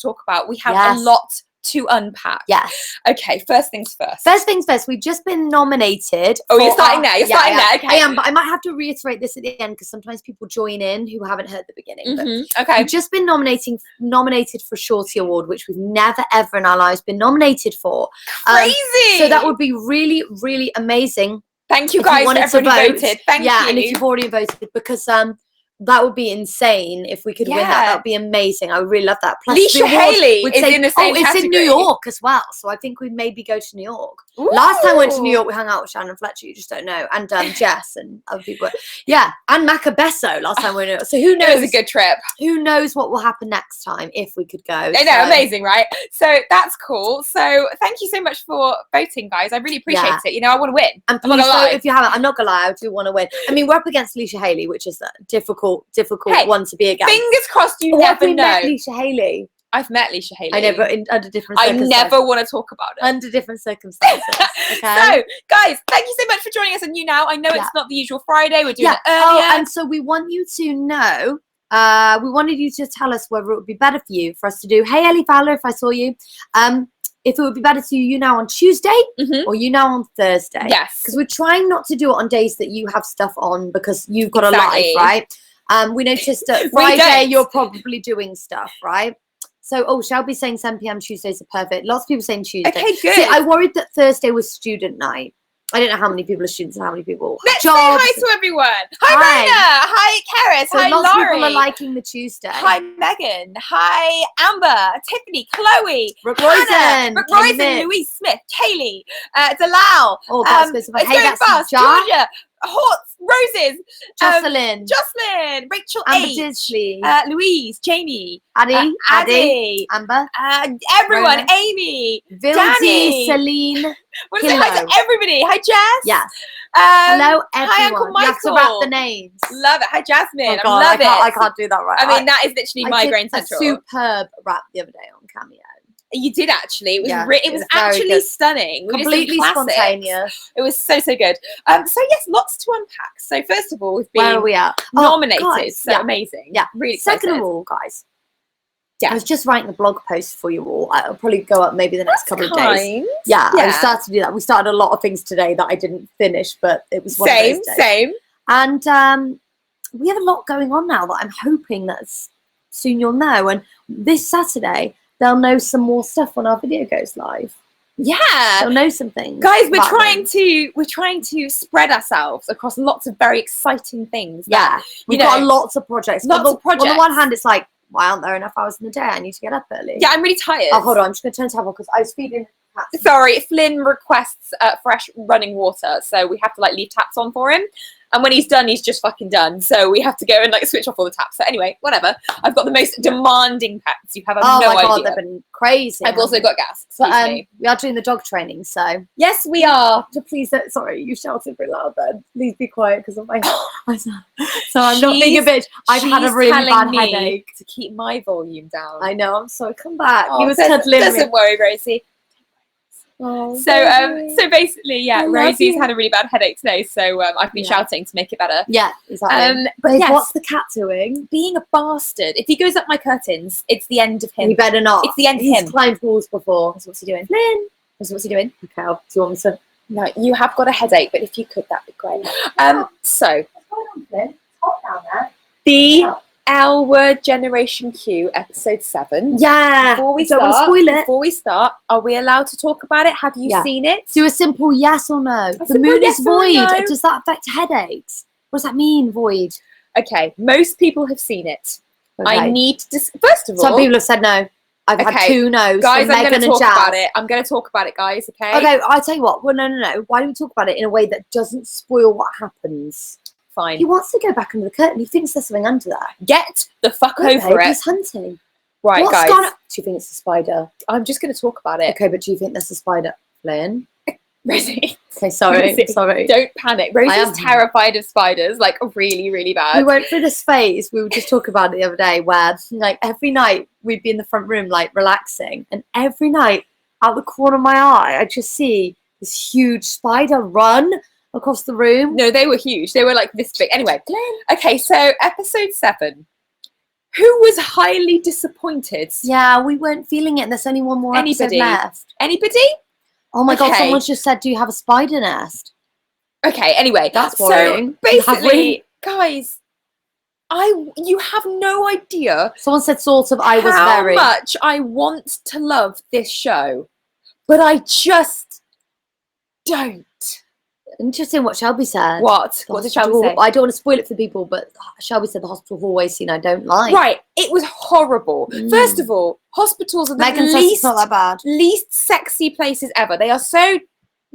talk about. We have a lot to unpack. Yes. Okay, first things first. First things first, we've just been nominated. Oh, you're starting there. You're starting there. Okay. I am, but I might have to reiterate this at the end because sometimes people join in who haven't heard the beginning. But okay. we've just been nominated for Shorty Award, which we've never ever in our lives been nominated for. Crazy. So that would be really, really amazing. Thank you guys for everybody voted. Thank you. Yeah, and if you've already voted, because that would be insane if we could win that. That would be amazing. I would really love that. Plus, Leisha Haley is in the same category. It's in New York as well, so I think we'd maybe go to New York. Ooh. Last time I went to New York, we hung out with Shannon Fletcher. You just don't know, and Jess and other people. Yeah, and Macabesso last time we were in New York. So who knows? It was a good trip. Who knows what will happen next time if we could go? I know, amazing, right? So that's cool. So thank you so much for voting, guys. I really appreciate it. You know, I want to win. And please, if you haven't, I'm not gonna lie, I do want to win. I mean, we're up against Leisha Haley, which is a difficult one to be against. Fingers crossed, you never know. Met Leisha Haley. I've met Leisha Haley. I know, but under different circumstances. I never want to talk about it. Under different circumstances. Okay. So, guys, thank you so much for joining us on YouNow. I know it's not the usual Friday. We're doing it earlier. And so we want you to know, we wanted you to tell us whether it would be better for you for us to do, hey, Ellie Fowler, if I saw you, if it would be better to do YouNow on Tuesday or YouNow on Thursday. Yes. Because we're trying not to do it on days that you have stuff on because you've got a life, right? We noticed that Friday you're probably doing stuff, right? So, Shelby's saying 7 p.m. Tuesdays are perfect. Lots of people saying Tuesday. Okay, good. See, I worried that Thursday was student night. I don't know how many people are students and how many people Let's jobs. say hi to everyone. Hi, Raina. Hi, Karis. So hi, lots Laurie. of people are liking the Tuesday. Hi, Megan. Hi, Amber. Tiffany. Chloe. Brooke Rosen. Brooke Rosen. Louise Smith. Kaylee. Delal. Oh, that's good. It's going fast. Georgia. Hortz, Roses, Jocelyn, Rachel Amber H, Disley, Louise, Jamie, Addie, Amber, everyone, Rona, Amy, Vildy, Danny, Celine. Want to say hi to everybody? Hi, Jess. Yes. Hello, everyone. Hi, Uncle Michael. You have to wrap the names. Love it. Hi, Jasmine. Oh, God, love it. I can't do that right. I mean, that is literally migraine central. I did a superb rap the other day on Cameo. You did actually. It was actually stunning. Completely spontaneous. It was so good. So yes, lots to unpack. So first of all, we've been where are we at? Nominated. Guys, so amazing. Yeah, really. Second of all, guys. Yeah. I was just writing a blog post for you all. It'll probably go up maybe the next couple of days. Yeah, I started to do that. We started a lot of things today that I didn't finish, but it was one of those days. Same. And we have a lot going on now that I'm hoping that soon you'll know. And this Saturday, they'll know some more stuff when our video goes live. Yeah, they'll know some things. Guys, we're trying to spread ourselves across lots of very exciting things. Yeah, we've got lots of projects. Lots of projects. On the one hand, it's like, why aren't there enough hours in the day? I need to get up early. Yeah, I'm really tired. Oh, hold on, I'm just going to turn the tap on because I was feeding. Sorry, Flynn requests fresh running water, so we have to leave taps on for him. And when he's done, he's just fucking done. So we have to go and switch off all the taps. So anyway, whatever. I've got the most demanding pets. You have no idea. Oh my God, they've been crazy. I've also got gas. But we are doing the dog training, so. Yes, we are. Please, sorry, you shouted pretty loud then. Please be quiet because of my So I'm not being a bitch. I've had a really bad headache. To keep my volume down. I know, I'm sorry. Come back. Oh, he was cuddling me. Doesn't worry, Rosie. Oh, so basically, yeah, Rosie's had a really bad headache today, so I've been shouting to make it better. Yeah, exactly. But yes, what's the cat doing? Being a bastard. If he goes up my curtains, it's the end of him. He better not. It's the end of him. He's climbed walls before. So what's he doing? Flynn. What's he doing? Okay, do you want me to? No, you have got a headache, but if you could, that'd be great. So what's going on, Flynn? It's hot down there. The Our Generation Q, episode 7. Yeah. Before we start, are we allowed to talk about it? Have you seen it? Do a simple yes or no. The moon is void. Does that affect headaches? What does that mean, void? Okay, most people have seen it. Okay. I need to first of all, some people have said no. I've had 2 no's. Guys, I'm going to talk about it. I'm going to talk about it, guys. Okay. Okay, I'll tell you what. Well, no. Why don't we talk about it in a way that doesn't spoil what happens? Fine. He wants to go back under the curtain. He thinks there's something under there. Get the fuck over it. He's hunting. Right, guys. Do you think it's a spider? I'm just going to talk about it. Okay, but do you think there's a spider? Flynn? Rosie. Okay, sorry. Rosie, sorry. Don't panic. Rosie's terrified of spiders, really, really bad. We went through this phase. We were just talking about it the other day where, every night we'd be in the front room, relaxing. And every night, out the corner of my eye, I just see this huge spider run across the room. No, they were huge. They were this big. Anyway, okay, so episode 7. Who was highly disappointed? Yeah, we weren't feeling it. And there's only one more episode Anybody? left. Anybody? Oh my god, Okay. someone's just said, do you have a spider nest? Okay, anyway. That's So worrying. basically, guys, you have no idea Someone said sort of I was how very. much I want to love this show, but I just don't. Interesting what Shelby said. What? What did Shelby say? I don't want to spoil it for people, but Shelby said the hospital hallway scene I don't like. Right, it was horrible. First of all, hospitals are the Megan says it's not that bad. least sexy places ever. They are so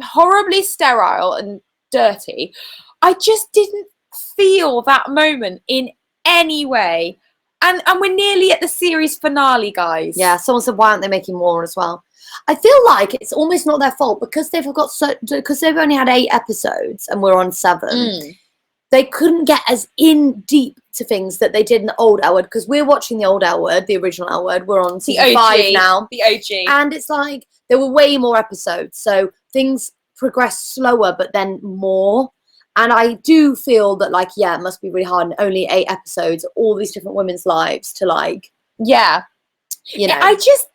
horribly sterile and dirty. I just didn't feel that moment in any way. And we're nearly at the series finale, guys. Yeah, someone said why aren't they making more as well? I feel like it's almost not their fault because they've only had 8 episodes and we're on 7. They couldn't get as in deep to things that they did in the old L Word, because we're watching the old L Word, the original L Word. We're on season 5 now. The OG. And it's like there were way more episodes, so things progressed slower, but then more. And I do feel that, like, yeah, it must be really hard. And only 8 episodes, all these different women's lives to, like, yeah, you know. I just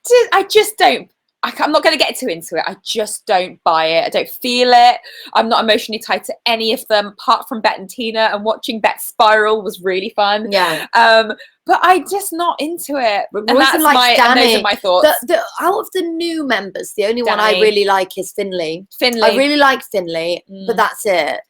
don't. I'm not going to get too into it. I just don't buy it. I don't feel it. I'm not emotionally tied to any of them, apart from Bet and Tina. And watching Bet spiral was really fun. Yeah. But I'm just not into it. But And that's and those are my thoughts. Out of the new members, the only one Danny. I really like is Finley. Finley. I really like Finley, but that's it.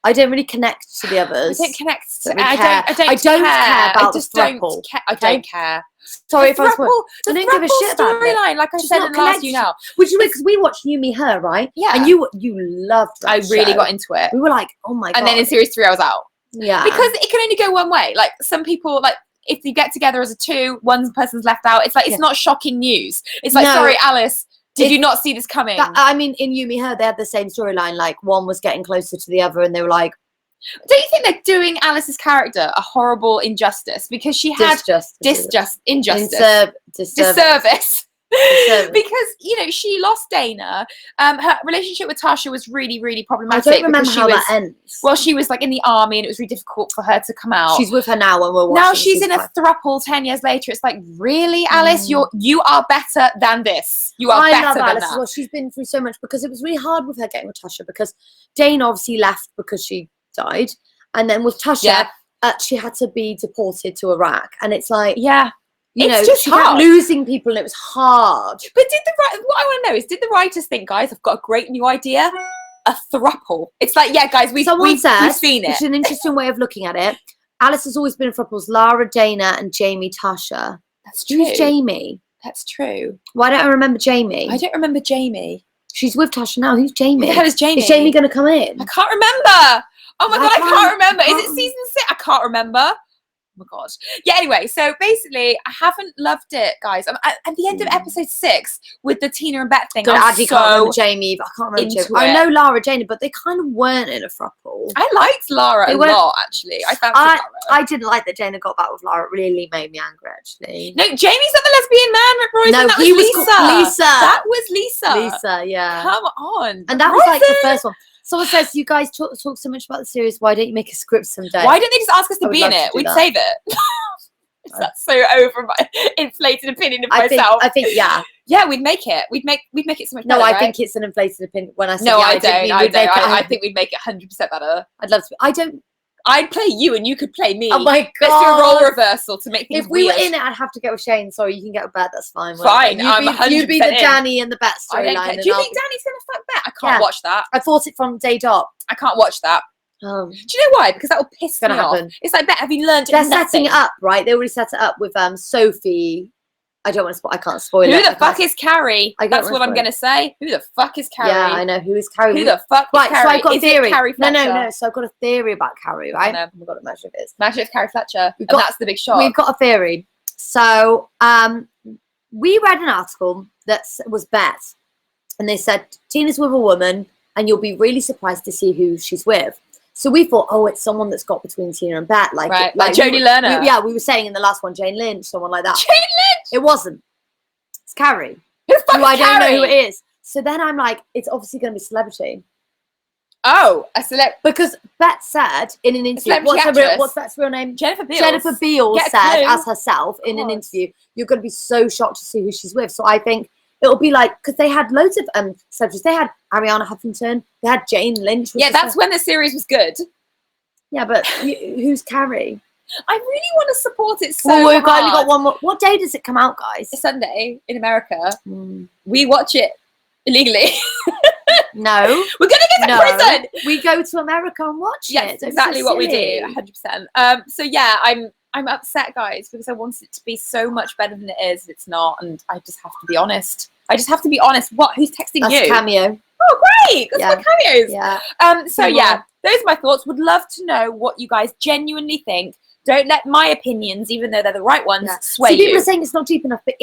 I don't really connect to the others. I don't connect. I don't care about the throuple. I don't care. Sorry the if I throuple, I don't give a shit about it. storyline, like I Just said not in last connection. YouNow. Which is weird because we watched You, Me, Her, right? Yeah. And you loved that I really show. got into it. We were like, oh my god. And then in series 3 I was out. Yeah. Because it can only go one way. Like some people, like if you get together as a 2, one person's left out. It's like it's not shocking news. It's like, sorry, Alice, did you not see this coming? I mean, in You, Me, Her, they had the same storyline. Like one was getting closer to the other, and they were like, don't you think they're doing Alice's character a horrible injustice because she had disservice because she lost Dana. Her relationship with Tasha was really, really problematic. I don't remember how that ends. Well, she was like in the army, and it was really difficult for her to come out. She's with her now, and we're watching. Now she's in a throuple 10 years later. It's like, really, Alice, you are better than this. You are better than that. Well, she's been through so much because it was really hard with her getting with Tasha because Dana obviously left because she died, and then with Tasha, she had to be deported to Iraq, and it's like, she kept losing people, and it was hard. But what I want to know is, did the writers think, guys, I've got a great new idea, a throuple? It's like, yeah, guys, we've seen it. It's an interesting way of looking at it. Alice has always been throuples: Lara, Dana, and Jamie, Tasha. That's true. Who's Jamie? That's true. Why don't I remember Jamie? I don't remember Jamie. She's with Tasha now. Who's Jamie? Who the hell is Jamie? Is Jamie going to come in? I can't remember. Oh my god, I can't remember. Is it season 6? I can't remember. Oh my god. Yeah, anyway, so basically, I haven't loved it, guys. At the end of episode 6, with the Tina and Bet thing, I can't remember Jamie. I can't remember Jamie. I know Lara, Jane, but they kind of weren't in a throuple. I liked Lara a lot, actually. I didn't like that Jana got back with Lara. It really made me angry, actually. No, Jamie's not the lesbian man, Rosie. No, that he was Lisa. Lisa. That was Lisa. Lisa, yeah. Come on. And that was like the first one. Someone says, you guys talk so much about the series. Why don't you make a script someday? Why don't they just ask us to be in it? We'd save it. That's so over my inflated opinion of myself. I think, yeah. Yeah, we'd make it. We'd make it so much better. No, I think it's an inflated opinion. When I say I think we'd make it 100% better. I'd love to. I'd play you and you could play me. Oh my god! Let's do a role reversal to make things If we weird. were in it, I'd have to go with Shane. Sorry, you can get with Bet. That's fine. Fine, you'd be the Danny and the Bet storyline. Do you think Danny's gonna fuck Bet? I can't watch that. I thought it from day dot. I can't watch that. Do you know why? Because that will piss me off. It's like, Bet, have you learned? They're setting it up, right? They already set it up with Sophie. I don't want to. I can't spoil it. Who the fuck is Carrie? That's what I'm gonna say. Who the fuck is Carrie? Yeah, I know who is Carrie. Who the fuck is Carrie? So I've got a theory. No. So I've got a theory about Carrie, right? No. Oh my god, imagine if it is. Imagine it's Carrie Fletcher. And that's the big shock. We've got a theory. So we read an article that was Bet, and they said Tina's with a woman, and you'll be really surprised to see who she's with. So we thought, it's someone that's got between Tina and Bet, like Jodie Lerner. We were saying in the last one, Jane Lynch, someone like that. Jane Lynch. It wasn't. It's Carrie. Who the fuck is I don't Carrie? know who it is. So then I'm like, it's obviously going to be celebrity. Oh, a celeb. Because Beth said in an interview, what's Beth's real name? Jennifer Beals. Jennifer Beals said as herself in an interview, you're going to be so shocked to see who she's with. So I think it'll be like, because they had loads of celebrities. They had Ariana Huffington. They had Jane Lynch. Yeah, that's when the series was good. Yeah, but who's Carrie? I really want to support it so we've hard. only got one more. What day does it come out, guys? It's Sunday in America. We watch it illegally. No. We're going to get to prison. We go to America and watch it. Yes, exactly what we do. 100%. So yeah, I'm upset, guys, because I wanted it to be so much better than it is. It's not, and I just have to be honest. What? Who's texting you? That's Cameo. Oh, great! That's my cameos. Yeah. So yeah, those are my thoughts. Would love to know what you guys genuinely think. Don't let my opinions, even though they're the right ones, sway you. People are saying it's not deep enough, but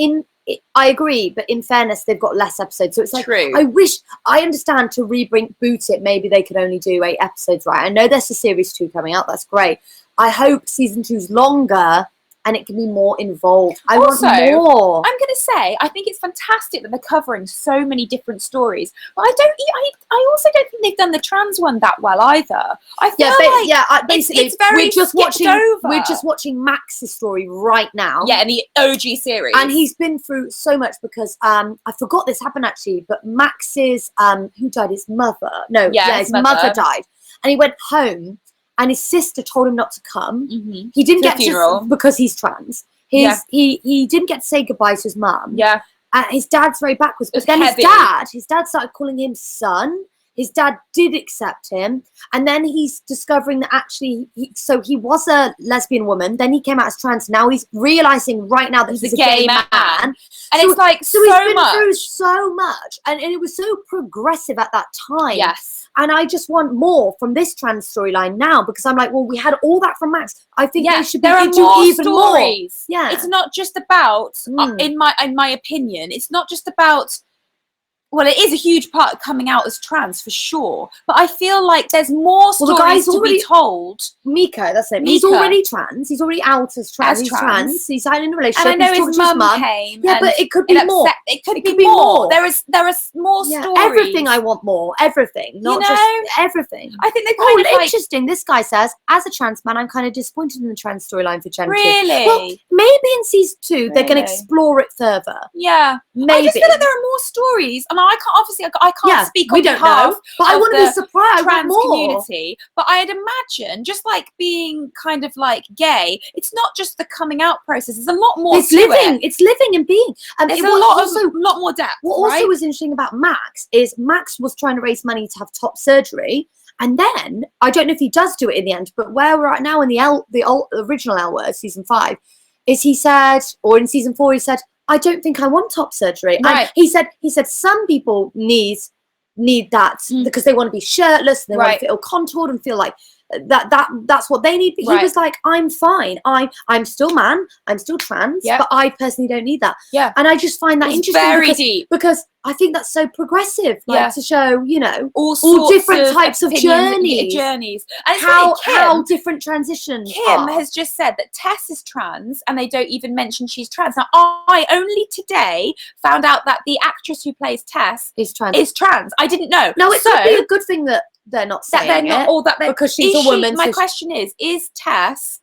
I agree. But in fairness, they've got less episodes, so it's like true. I understand to reboot it. Maybe they could only do 8 episodes, right? I know there's a series 2 coming out. That's great. I hope season 2's longer and it can be more involved. I want more. I'm going to say, I think it's fantastic that they're covering so many different stories. But I also don't think they've done the trans one that well either. I feel basically, it's very we're just watching Max's story right now. Yeah, in the OG series. And he's been through so much because I forgot this happened actually, but Max's who died? His mother. No, his mother died, and he went home. And his sister told him not to come. He didn't get to, because he's trans. He didn't get to say goodbye to his mum. Yeah. His dad's very backwards. But then his dad started calling him son. His dad did accept him. And then he's discovering that actually, he was a lesbian woman. Then he came out as trans. Now he's realizing right now that he's a gay man. And it's like he's been through so much. And it was so progressive at that time. Yes. And I just want more from this trans storyline now, because I'm like, well, we had all that from Max. I think they should do even more. Yeah, it's not just about, in my opinion, it's not just about. Well, it is a huge part of coming out as trans for sure, but I feel like there's more stories to be told. Miko, that's it. He's already trans. He's already out as trans. He's trans. He's out in a relationship. And I know his mum came. Yeah, but it could be more. It could be more. There are more stories. Everything I want more. Everything, not just everything. I think they're kind of interesting. This guy says, as a trans man, I'm kind of disappointed in the trans storyline for Gen 2. Really? Well, maybe in season 2 they're going to explore it further. Yeah, maybe. I just feel like there are more stories, and I can't speak on behalf but I want to be surprised trans community. But I'd imagine, just like being kind of like gay, it's not just the coming out process. There's a lot more. It's living. It's living and being. There's a lot more depth. What also was interesting about Max is Max was trying to raise money to have top surgery, and then I don't know if he does do it in the end, but where we're at now in the original L Word season 5, is he said, or in season 4 he said, I don't think I want top surgery. Right. And he said some people need that because they want to be shirtless, they want to feel contoured and feel like that's what they need. But he was like, I'm fine. I'm still man, I'm still trans, but I personally don't need that. Yeah. And I just find that interesting very deep. Because I think that's so progressive, like to show, all different types of journeys. And how different transitions Kim has just said that Tess is trans, and they don't even mention she's trans. Now, I only today found out that the actress who plays Tess is trans. I didn't know. No, it could be a good thing that they're not saying that they're not all that because she's a woman. My question is Tess?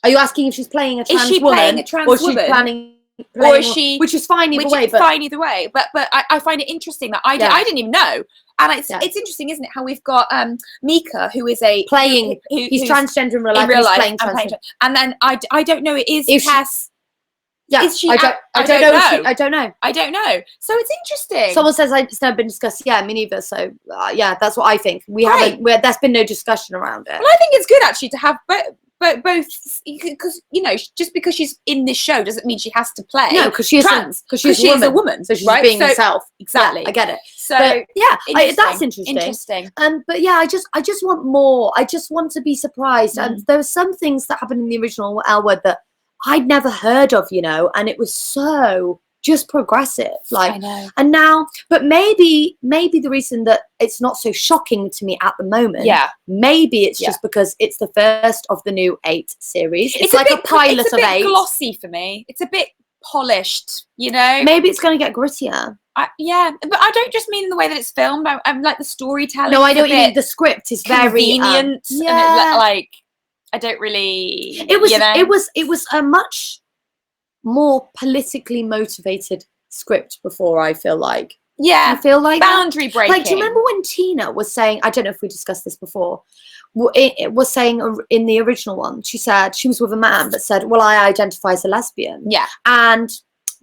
Are you asking if she's playing a trans woman? Is she playing a trans woman? Or is she planning? Or is she, which is fine either way. Fine either way. But I find it interesting that I didn't even know. And it's interesting, isn't it? How we've got Mika, who is he's transgender in real life. He's playing transgender. And then I don't know. Is Tess? Yeah, is she? I don't know. I don't know. I don't know. So it's interesting. Someone says it's never been discussed. Yeah, me neither. So that's what I think. There's been no discussion around it. Well, I think it's good actually to have both, because just because she's in this show doesn't mean she has to play. No, because she is trans. Because she's a woman, so she's being herself. Exactly. Yeah, I get it. So that's interesting. But yeah, I just want more. I just want to be surprised. And there were some things that happened in the original L Word that I'd never heard of, and it was so just progressive. I know. And now, but maybe the reason that it's not so shocking to me at the moment, maybe it's just because it's the first of the new 8 series. It's like a pilot of 8. It's a bit glossy for me. It's a bit polished, Maybe it's going to get grittier. Yeah, but I don't just mean the way that it's filmed. I'm like the storytelling. No, I is know a what you mean. bit The script is very convenient. yeah. And like I don't really. It was. You know? It was a much more politically motivated script before. I feel like. Yeah. I feel like boundary breaking. Like, do you remember when Tina was saying? I don't know if we discussed this before. It was saying in the original one, she said she was with a man, but said, "Well, I identify as a lesbian." Yeah. And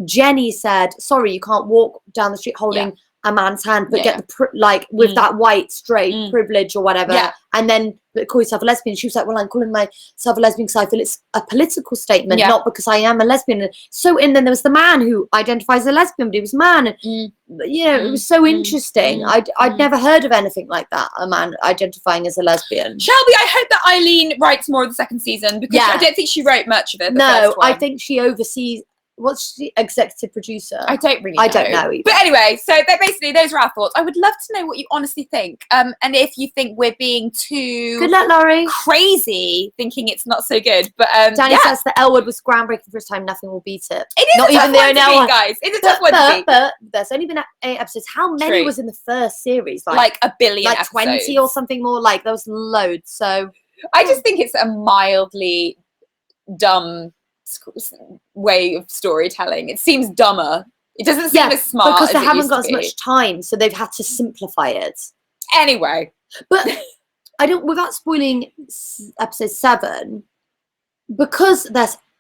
Jenny said, "Sorry, you can't walk down the street holding a man's hand, but get the like with that white straight privilege or whatever, and then call yourself a lesbian." She was like, "Well, I'm calling myself a lesbian because I feel it's a political statement, not because I am a lesbian." And then there was the man who identifies as a lesbian, but he was a man. And, you know, it was so interesting. I'd never heard of anything like that. A man identifying as a lesbian. Shelby, I hope that Eileen writes more of the second season because I don't think she wrote much of it. No, I think she oversees. What's the executive producer? I don't really know. I don't know either. But anyway, so basically those are our thoughts. I would love to know what you honestly think. And if you think we're being too good luck, Laurie. Crazy thinking it's not so good. But Danny says that Elwood was groundbreaking for his time, nothing will beat it. It is not a even tough one the to O'Neill beat, guys. It's a tough one to beat. But there's only been 8 episodes. How many was in the first series? Like a billion like episodes. 20 or something more. Like there was loads. So I just think it's a mildly dumb way of storytelling. It seems dumber. It doesn't seem as smart because they as haven't got as much time, so they've had to simplify it. Anyway, but I don't. Without spoiling episode 7, because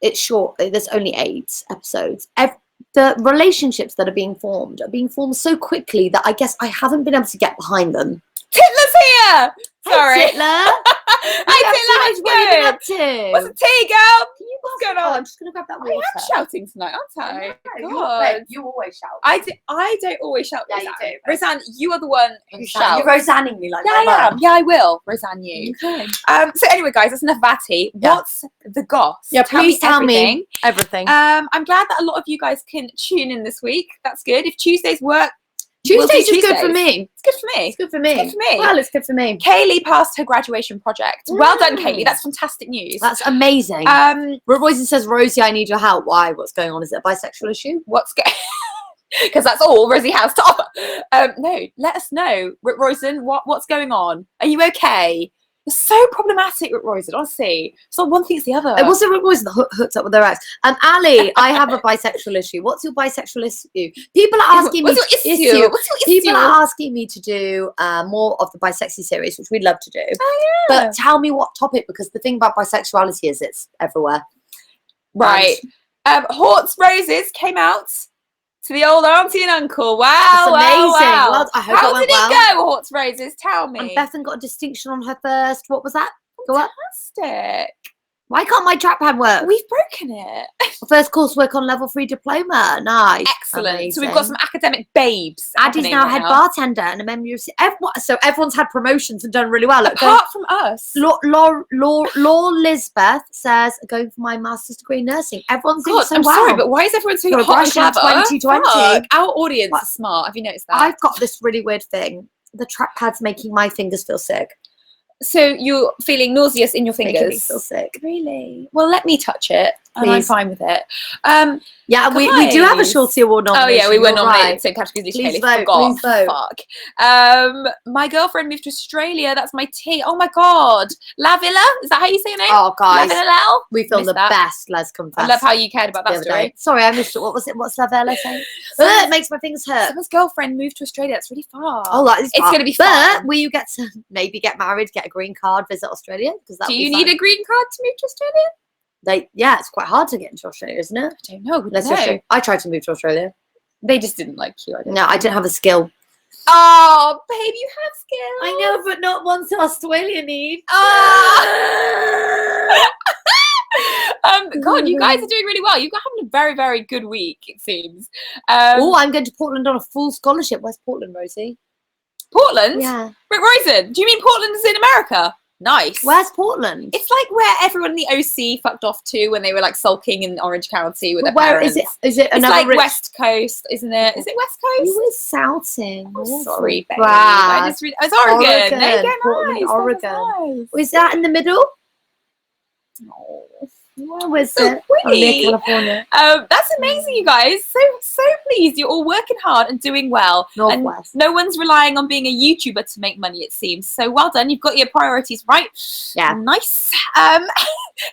it's short. There's only 8 episodes. The relationships that are being formed so quickly that I guess I haven't been able to get behind them. Titler's here. Sorry. Hey, Titler. Hi, Titler. What have you been up to? What's the tea, girl? What's going on? I'm just gonna grab that water. I am shouting tonight, aren't I? You always shout. I don't always shout. Yeah, Roseanne. you do. Roseanne, you are the one who shouts. You're Roseanning me like I am. Yeah, I will. Roseanne you. Okay. So anyway, guys, that's enough Vatty. What's the goss? Yeah, please tell me everything. I'm glad that a lot of you guys can tune in this week. That's good. If Tuesdays work, Tuesdays is good for me. It's good for me. It's good for me. It's good for me. Well, it's good for me. Kaylee passed her graduation project. Well done, Kaylee. That's fantastic news. That's amazing. Rosie says, Rosie, I need your help. Why? What's going on? Is it a bisexual issue? What's going because that's all Rosie has to offer. No, let us know. Rosen, what's going on? Are you okay? It's so problematic with Rosen, honestly. It's not one thing, it's the other. It wasn't Rosen that hooked up with their ex. Ali, I have a bisexual issue. What's your bisexual issue? People are asking What's your issue? What's your issue? People are asking me to do more of the bisexy series, which we'd love to do. Oh, yeah. But tell me what topic, because the thing about bisexuality is it's everywhere. Right. Hort's Roses came out to the old auntie and uncle. Wow. That's amazing. Wow. Well, I hope How it went did it well. go, Hort's Roses? Tell me. And Bethan got a distinction on her first. What was that? Go up. Fantastic. Why can't my trackpad work? We've broken it. First coursework on level 3 diploma. Nice. Excellent. Amazing. So we've got some academic babes. Addie's now head bartender and a member of so everyone's had promotions and done really well. Apart from us. Law Lisbeth says going for my master's degree in nursing. Everyone's doing so I'm well. sorry, but why is everyone so hot and clever? 2020. Fuck. Our audience is smart. Have you noticed that? I've got this really weird thing. The trackpad's making my fingers feel sick. So you're feeling nauseous in your fingers? Making me feel sick. Really? Well, let me touch it. And I'm fine with it. Yeah, we do have a Shorty Award nomination. Oh yeah, we were nominated. Same category as Please Kaylee. vote. Please vote. Fuck. My girlfriend moved to Australia. That's my tea. Oh my god. La Villa? Is that how you say your name? Oh guys. La Villa? We filmed the best Les Confess. I love how you cared about that story. Sorry, I missed it. What was it? What's La Villa saying? It makes my fingers hurt. Someone's girlfriend moved to Australia. That's really far. Oh, that is it's going to be fun. But will you get to maybe get married, get a green card, visit Australia? Do you need a green card to move to Australia? Yeah, it's quite hard to get into Australia, isn't it? I don't know. I tried to move to Australia. They just didn't like you. I didn't have a skill. Oh, babe, you have skills. I know, but not one to Australia need. God, you guys are doing really well. You're having a very, very good week, it seems. I'm going to Portland on a full scholarship. Where's Portland, Rosie? Portland? Yeah. Rick Rosen, do you mean Portland is in America? Nice. Where's Portland? It's like where everyone in the OC fucked off to when they were like sulking in Orange County with their parents. Is it it's like West Coast, isn't it? Is it West Coast? You were shouting. Oh, sorry, babe. It's Oregon. There you go, Portland, nice. Oregon. Nice. Is that in the middle? No. Where was So it? Oh, near pretty. California. That's amazing, you guys. So pleased. You're all working hard and doing well. Northwest. And no one's relying on being a YouTuber to make money, it seems. So well done. You've got your priorities right. Yeah. Nice.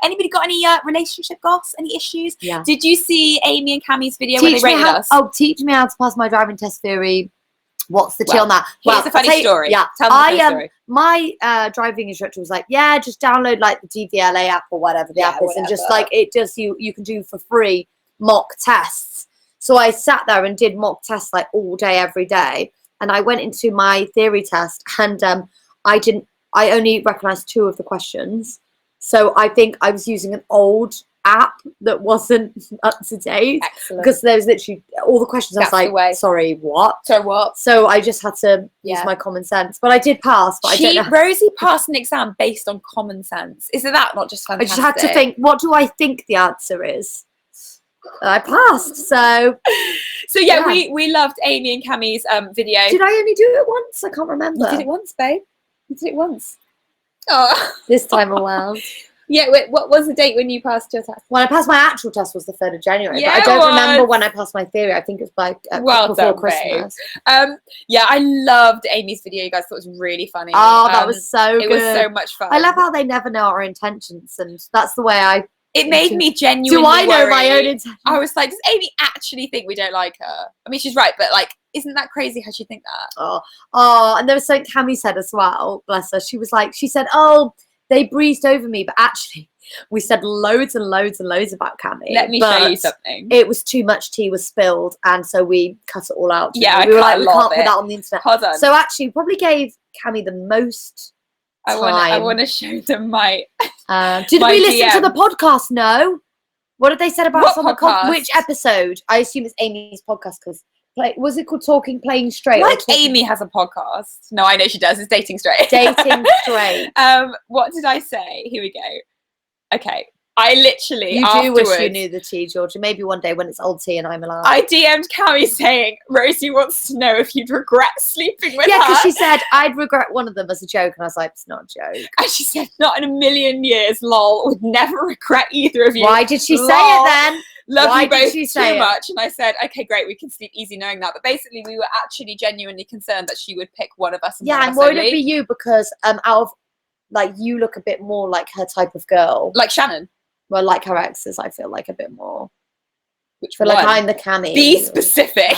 Anybody got any relationship goss? Any issues? Yeah. Did you see Amy and Cammie's video where they rated us? Teach me how to pass my driving test theory. What's the chill on that? Here's a funny story. Yeah. Tell me the funny story. My driving instructor was like, yeah, just download like the DVLA app or whatever the app is, and just like you can do for free mock tests. So I sat there and did mock tests like all day, every day. And I went into my theory test and I only recognized 2 of the questions. So I think I was using an old app that wasn't up to date. Excellent. Because there was literally all the questions. I was like, sorry, what? So what? So I just had to use my common sense. But I did pass. But I don't know. Rosie passed an exam based on common sense. Isn't that not just fantastic? I just had to think, what do I think the answer is? I passed. So yeah. we loved Amy and Cammie's video. Did I only do it once? I can't remember. You did it once, babe. You did it once. Oh. This time around. Yeah, wait, what was the date when you passed your test? When I passed my actual test was the 3rd of January. Yeah, but I don't remember when I passed my theory. I think it was like before Christmas. Yeah, I loved Amy's video. You guys thought it was really funny. Oh, that was so good. It was so much fun. I love how they never know our intentions, and that's the way It made me genuinely Do I know worried. my own intentions? I was like, does Amy actually think we don't like her? I mean, she's right, but like, isn't that crazy how she think that? Oh, and there was something Cammie said as well, bless her. She said, oh, they breezed over me, but actually we said loads and loads and loads about Cammie. Let me show you something. It was too much tea was spilled, and so we cut it all out. Yeah, we were like, we can't put that on the internet. Hold on. So actually, we probably gave Cammie the most time. I want to show them my. Did my we listen DM. to the podcast? No. What did they say about What us on the podcast? Which episode? I assume it's Amy's podcast because was it called Playing Straight? Like Amy has a podcast. No, I know she does. It's Dating Straight. Dating Straight. What did I say? Here we go. Okay. I literally You do afterwards, wish you knew the tea, Georgia. Maybe one day when it's old tea and I'm alive. I DM'd Cammie saying, Rosie wants to know if you'd regret sleeping with her. Yeah, because she said, I'd regret one of them as a joke. And I was like, it's not a joke. And she said, not in a million years, lol, would never regret either of you. Why did she say Lol. it then? Love Why you did both she too say it? much. And I said, okay, great, we can sleep easy knowing that. But basically, we were actually genuinely concerned that she would pick one of us. And Yeah, one I'm of us worried only. it'd be you because out of, like, you look a bit more like her type of girl. Like Shannon. Well, like her exes, I feel like a bit more. Which But one? like I'm the Cammie. Be specific.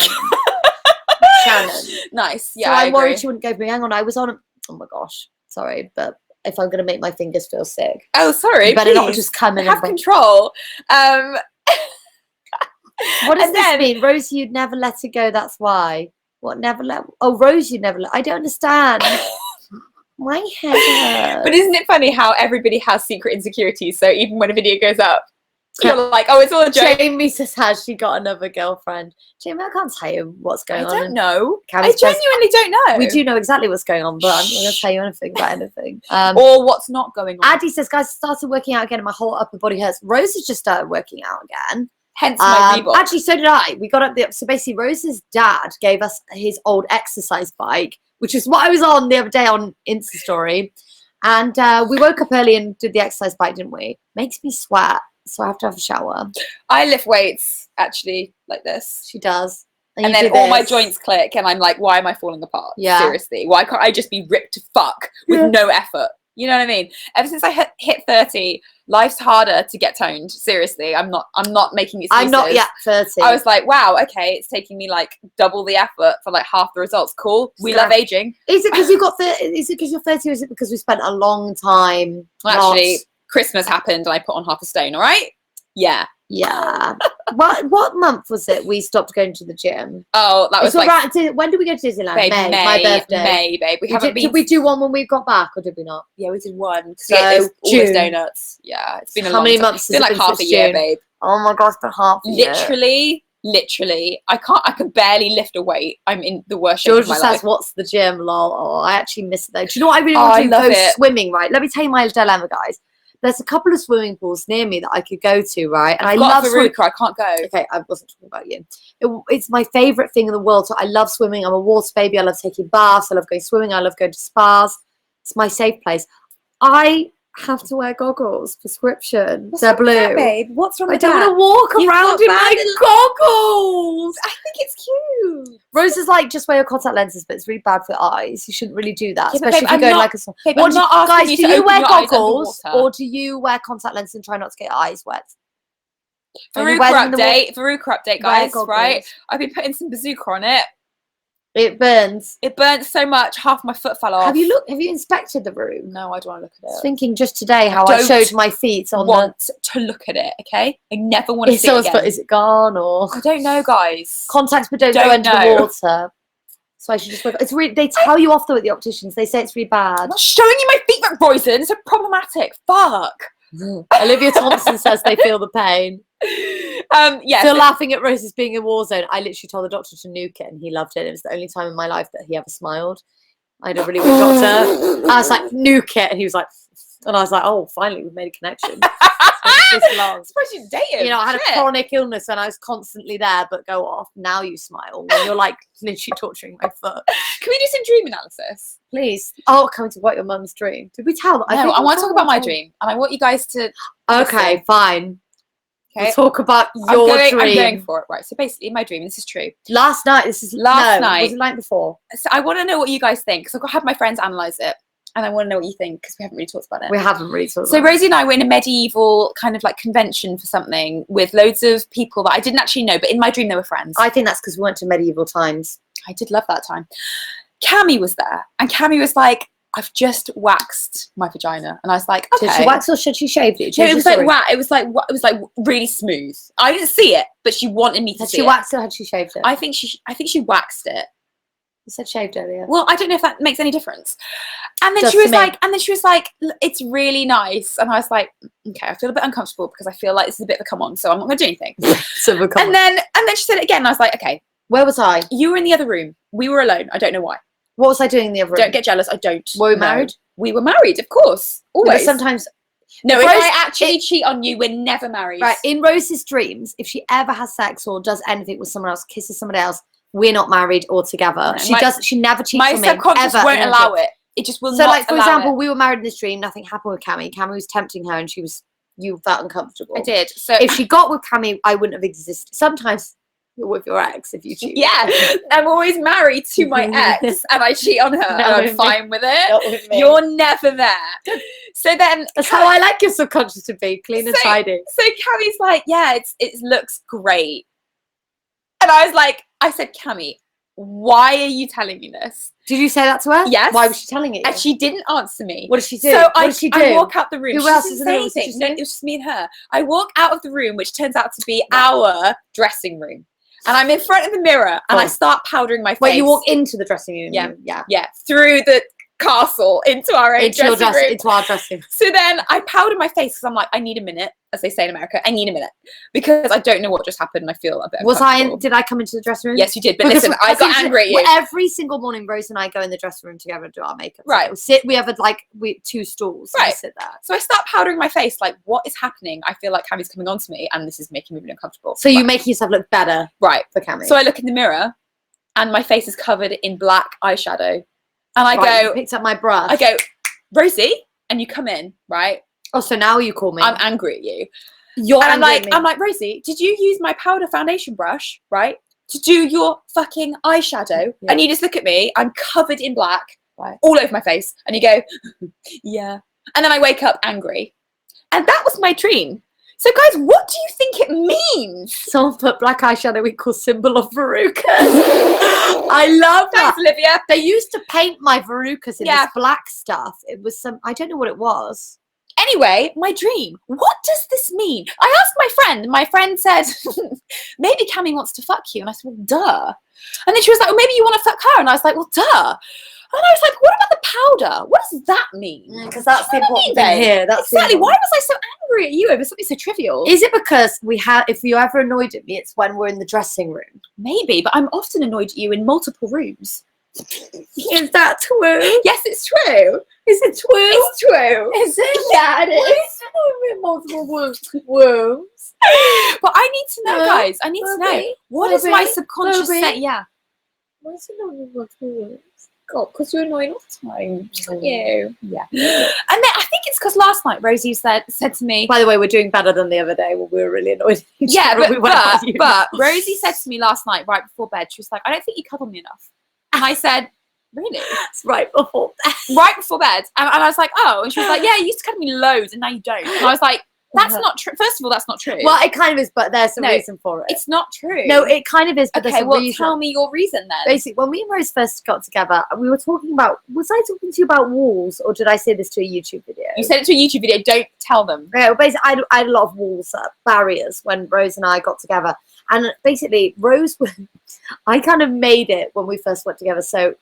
Shannon. Nice. Yeah, So I I'm worried agree. she wouldn't go for me. Hang on, I was on. Oh my gosh, sorry, but if I'm gonna make my fingers feel sick, Oh, sorry. you better not please. just come in. Have control. What does and this then- mean, Rosie? You'd never let it go. That's why. What? Never let? Oh, Rosie, you'd never let. I don't understand. My head. But isn't it funny how everybody has secret insecurities? So even when a video goes up, you're like, oh, it's all a joke. Jamie says, has she got another girlfriend? Jamie, I can't tell you what's going I on. don't know. Cammie's I genuinely don't know. We do know exactly what's going on, but I'm not going to tell you anything about anything. Or what's not going on. Addy says, guys, I started working out again and my whole upper body hurts. Rose has just started working out again. Hence my Reebok. Actually, so did I. We got up so basically Rose's dad gave us his old exercise bike, which is what I was on the other day on Insta story. And we woke up early and did the exercise bike, didn't we? Makes me sweat, so I have to have a shower. I lift weights, actually, like this. She does. And then all my joints click and I'm like, why am I falling apart? Yeah. Seriously. Why can't I just be ripped to fuck with no effort? You know what I mean? Ever since I hit 30, life's harder to get toned. Seriously. I'm not making excuses. I'm not yet 30. I was like, wow, okay, it's taking me like double the effort for like half the results. Cool. We love aging. Is it because you got is it because you're 30 or is it because we spent a long time? Well, actually, Christmas happened and I put on half a stone, all right? Yeah. Yeah. What month was it we stopped going to the gym? Oh, that was It's like, right. When did we go to Disneyland? babe, May, my birthday. May, babe. We haven't been. Did we do one when we got back or did we not? Yeah, we did one. So, all those June. donuts. Yeah, it's been a How long many time. months It's been has like it been half a since year, June? babe. Oh my gosh, for half a year. Literally, I can barely lift a weight. I'm in the worst shape George of my just life. says, what's the gym, lol. Oh, I actually miss it though. Do you know what I really Oh, want I to do? love Go it. swimming, right? Let me tell you my dilemma, guys. There's a couple of swimming pools near me that I could go to, right? And I love swimming. Veruca, I can't go. Okay, I wasn't talking about you. It's my favorite thing in the world. So I love swimming. I'm a water baby. I love taking baths. I love going swimming. I love going to spas. It's my safe place. I have to wear goggles. Prescription. What's They're wrong with blue. that, babe? What's wrong I with don't that? want to walk You've around got in bad my goggles. I think it's cute. Rose is like, just wear your contact lenses, but it's really bad for your eyes. You shouldn't really do that, Yeah, but especially babe, if you I'm go in not- like a. Babe, What I'm do you- not asking guys, you do to you open wear your eyes goggles underwater. or do you wear contact lenses and try not to get your eyes wet? Veruca update, guys. Right, I've been putting some bazooka on it. It burns. It burnt so much, half my foot fell off. Have you inspected the room? No, I don't want to look I was at it. thinking just today how I don't showed my feet on want to look at it, okay? I never want to It's see it always, again. but is it gone or I don't know, guys. contacts but don't go Don't into know. the water? So I should just. It's really. They tell you off though at the opticians. They say it's really bad. I'm not showing you my feet, McBroyson. It's so problematic. Fuck. Olivia Thompson says they feel the pain. Yeah. Still laughing at Roses being in war zone. I literally told the doctor to nuke it, and he loved it. It was the only time in my life that he ever smiled. I had a really good doctor. I was like, nuke it, and he was like, and I was like, oh, finally we've made a connection. This long. I'm surprised you dated. You know, I had a chronic illness and I was constantly there, but go off. Now you smile when you're like literally torturing my foot. Can we do some dream analysis? Please. Oh, coming to what your mum's dream. Did we tell? No, I want to talk about my dream, and I want you guys to. Okay, listen. fine. Okay. We'll talk about your dream. I'm going for it. Right. So basically, my dream. This is true. Last night. This is Last no, night. Was it the night before? So I want to know what you guys think, because I've had my friends analyze it, and I want to know what you think, because we haven't really talked about it. We haven't really talked So about it. Rosie and I were in a medieval kind of like convention for something with loads of people that I didn't actually know, but in my dream they were friends. I think that's because we went to medieval times. I did love that time. Cammie was there, and Cammie was like, I've just waxed my vagina, and I was like, okay. Did she wax or should she shave it? No, it was like wax. It was like really smooth. I didn't see it, but she wanted me to Had see she it. waxed or had she shaved it? I think she waxed it. You said shaved earlier. Well, I don't know if that makes any difference. And then Does she to was me. like, it's really nice. And I was like, okay, I feel a bit uncomfortable because I feel like this is a bit of a come on, so I'm not gonna do anything. And then she said it again, and I was like, okay. Where was I? You were in the other room. We were alone. I don't know why. What was I doing in the other room? Don't get jealous. I don't. Were we know. married? We were married, of course. No, but Always. sometimes. No, If if Rose- I actually cheat on you, we're never married. Right, in Rose's dreams, if she ever has sex or does anything with someone else, kisses somebody else, we're not married or together. No, she never cheats My on me. subconscious ever won't in her allow dream. it. It just will So, not like, for allow example, it. we were married in this dream, nothing happened with Cammie. Cammie was tempting her and you felt uncomfortable. I did. So If she got with Cammie, I wouldn't have existed. Sometimes you're with your ex if you cheat. yeah, I'm always married to my ex, and I cheat on her, and I'm with me. fine with it. Not with me. You're never there. So then, That's how I like your subconscious to be, clean and tidy. So Cammie's like, yeah, it looks great, and I said, Cammie, why are you telling me this? Did you say that to her? Yes. Why was she telling it? And she didn't answer me. What did she do? So What did she do? I walk out the room. Who She else didn't is in say the room? Did anything. she No, say? it was just me and her. I walk out of the room, which turns out to be our dressing room. And I'm in front of the mirror, and I start powdering my face. Wait, you walk into the dressing room? Yeah. Yeah, through the castle into our own dressing room. Into our dressing room. So then I powder my face because I'm like, I need a minute, as they say in America. I need a minute because I don't know what just happened. And I feel a bit. Did I come into the dressing room? Yes, you did. But Because listen, I got angry at you. Every single morning, Rose and I go in the dressing room together and do our makeup. Right. So we have two stools. Right. We sit there. So I start powdering my face. Like, what is happening? I feel like Cammie's coming on to me, and this is making me really uncomfortable. So you're making yourself look better, right for Cammie. So I look in the mirror, and my face is covered in black eyeshadow, and I you picked up my brush. I go, Rosie, and you come in, right? Oh, so now you call me. I'm angry at you. You're and angry at me. I'm like, Rosie, did you use my powder foundation brush, right, to do your fucking eyeshadow? Yeah. And you just look at me, I'm covered in black, Right. all over my face, and you go, yeah. And then I wake up angry. And that was my dream. So guys, what do you think it means? Someone put black eyeshadow equals symbol of verrucas. I love that. Thanks, Olivia. They used to paint my verrucas in Yeah. this black stuff. It was I don't know what it was. Anyway, my dream. What does this mean? I asked my friend. My friend said, maybe Cammie wants to fuck you. And I said, well, duh. And then she was like, well, maybe you want to fuck her. And I was like, well, duh. And I was like, what about the powder? What does that mean? Because that's the Do you know what I important mean, thing babe? here. That's the Exactly. Why important- was I so angry at you over something so trivial? Is it because if you're ever annoyed at me, it's when we're in the dressing room? Maybe, but I'm often annoyed at you in multiple rooms. Is that true? Yes, it's true. Is it true? It's true. Is it? Yeah, it is. In multiple rooms. But I need to know, No. guys. I need to know. Ruby. What is my Ruby. subconscious Ruby. set? Yeah. Why is it not in multiple rooms? God, because you're annoying all the time. Aren't you? Yeah. And then I think it's because last night Rosie said to me. By the way, we're doing better than the other day when we were really annoyed at each Yeah, other. but Rosie said to me last night, right before bed, she was like, I don't think you cuddle me enough. And I said, really? It's right before bed. Right before bed. And I was like, oh. And she was like, yeah, you used to cuddle me loads and now you don't. And I was like, that's not true. First of all, that's not true. Well, it kind of is, but there's a reason for it. It's not true. No, it kind of is, but there's a reason. Tell me your reason then. Basically, when me and Rose first got together, we were talking about, was I talking to you about walls, or did I say this to a YouTube video? You said it to a YouTube video, don't tell them. Yeah, well, basically, I had a lot of walls, barriers when Rose and I got together. And basically, I kind of made it when we first went together. So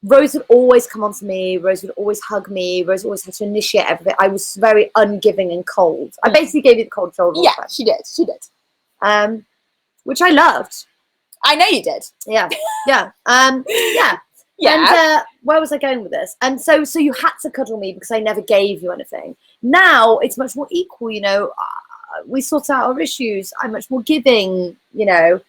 Rose would always come on to me. Rose would always hug me. Rose always had to initiate everything. I was very ungiving and cold. I basically gave you the cold shoulder. Yeah, she did. She did. Which I loved. I know you did. Yeah. Yeah. Yeah. Yeah. And where was I going with this? And so you had to cuddle me because I never gave you anything. Now it's much more equal, you know. We sort out our issues. I'm much more giving, you know.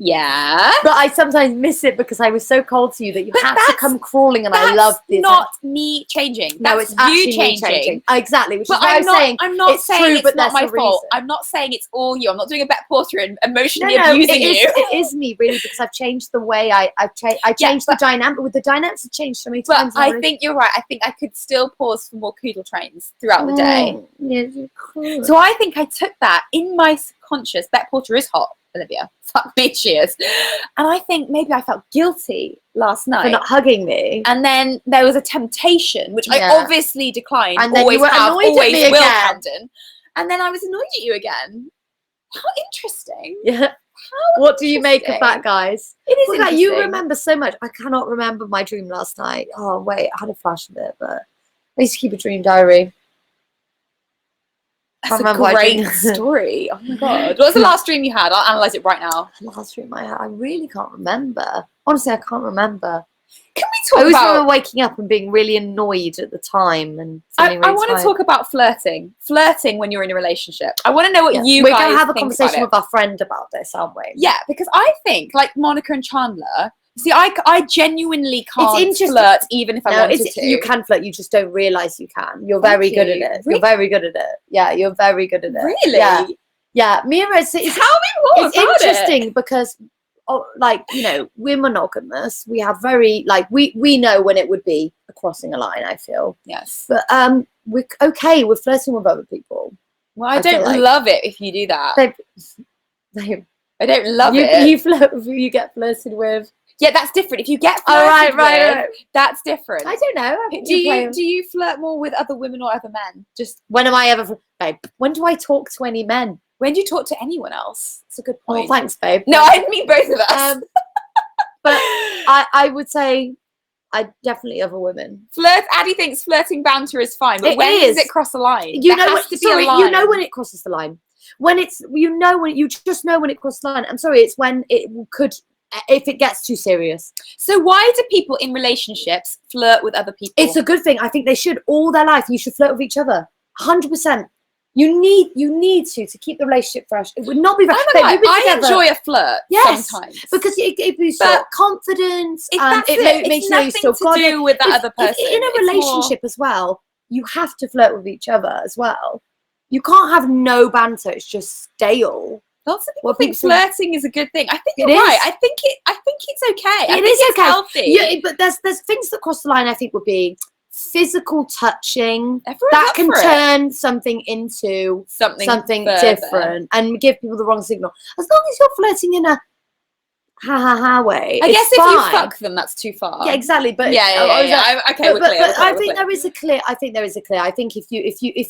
Yeah. But I sometimes miss it because I was so cold to you that you had to come crawling, and I loved this. Not me changing. No, that's it's actually you changing. Exactly, which but is what I'm saying. I'm not saying true, it's not my fault. I'm not saying it's all you. I'm not doing a Bet Porter and emotionally abusing you. It is me, really, because I've changed the way I changed the dynamic. With the dynamics have changed so many times. But I think you're right. I think I could still pause for more Koodle trains throughout the day. Yes, you could. So I think I took that in my subconscious. Bet Porter is hot, Olivia. Fuck me, she is. And I think maybe I felt guilty last night for not hugging me. And then there was a temptation, which I obviously declined. And then always you were have, annoyed always at me will, again. Camden. And then I was annoyed at you again. How interesting. Yeah. What do you make of that, guys? It is interesting. You remember so much. I cannot remember my dream last night. Oh, wait. I had a flash of it, but I used to keep a dream diary. That's a great story. Oh my god. What was the last dream you had? I'll analyse it right now. The last dream I had, I really can't remember. Honestly, I can't remember. Can we talk I always about... remember waking up and being really annoyed at the time. And I want to talk about flirting. Flirting when you're in a relationship. I want to know what you We're guys going to have a think conversation with our friend about this, aren't we? Yeah, because I think, like Monica and Chandler... See, I genuinely can't flirt even if I wanted to. You can flirt, you just don't realise you can. You're very good at it. Really? You're very good at it. Yeah, you're very good at it. Really? Yeah. Yeah. Me and Rose, tell me more it's interesting because, like, you know, we're monogamous. We have very, like, we know when it would be crossing a line, I feel. Yes. But we're okay with flirting with other people. Well, I don't love it if you do that. I don't love it. You get flirted with. Yeah, that's different. If you get flirted with, that's different. I don't know. Do you flirt more with other women or other men? Just when am I ever, babe? When do I talk to any men? When do you talk to anyone else? It's a good point. Oh, thanks, babe. No, I mean both of us. But I would say I definitely other women. Addie thinks flirting banter is fine, but when does it cross the line? You know when it crosses the line. When it's you just know when it crosses the line. I'm sorry, it's when it could. If it gets too serious. So why do people in relationships flirt with other people? It's a good thing. I think they should all their life. You should flirt with each other. 100%. You need to keep the relationship fresh. It would not be fresh. I enjoy a flirt sometimes. Because it boosts your confidence. It makes you know you're still to do with that other person. In a relationship as well, you have to flirt with each other as well. You can't have no banter. It's just stale. Lots of people think flirting is a good thing. I think you're right. I think it's okay. It is okay. Healthy. Yeah, but there's things that cross the line. I think would be physical touching. Everyone's that can turn something into something different and give people the wrong signal. As long as you're flirting in a ha way. I guess if you fuck them, that's too far. Yeah, exactly. But yeah. Okay, we're clear. But I think there is a clear. I think if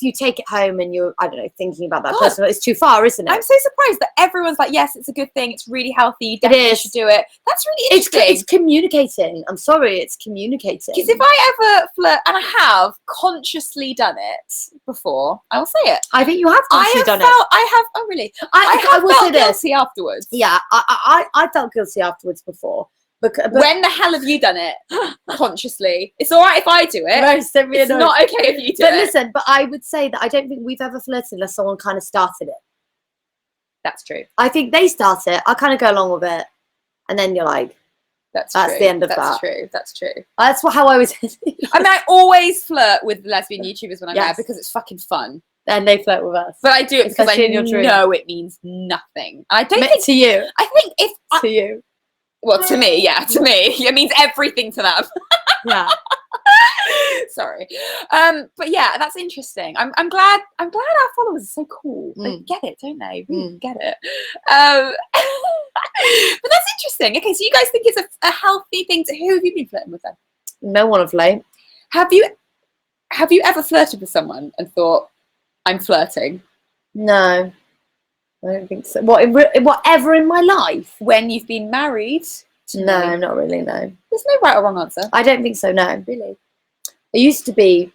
you take it home and you're, I don't know, thinking about that person, it's too far, isn't it? I'm so surprised that everyone's like, yes, it's a good thing. It's really healthy. You definitely should do it. That's really interesting. It's communicating. I'm sorry, it's communicating. Because if I ever flirt, and I have consciously done it before, I'll say it. I think you have consciously done it. I have. Oh, really? I have felt guilty afterwards. Yeah, I felt guilty afterwards before. But when the hell have you done it consciously? It's all right if I do it. It's not okay if you do it. But listen, but I would say that I don't think we've ever flirted unless someone kind of started it. That's true. I think they start it. I kind of go along with it, and then you're like, That's That's true. the end of That's that. true. That's true. That's how I was. I mean, I always flirt with lesbian YouTubers when I'm there Yes. because it's fucking fun. And they flirt with us. But I do it because I Especially in your dream. know it means nothing. I don't think To you. I think if To you. well, to me, yeah, to me, it means everything to them. Yeah. Sorry, but yeah, that's interesting. I'm glad our followers are so cool. They get it, don't they? Really get it. But that's interesting. Okay, so you guys think it's a healthy thing to? Who have you been flirting with then? No one of late. Have you ever flirted with someone and thought, I'm flirting? No. I don't think so. Whatever in my life? When you've been married? No, not really, no. There's no right or wrong answer. I don't think so, no. Really? I used to be,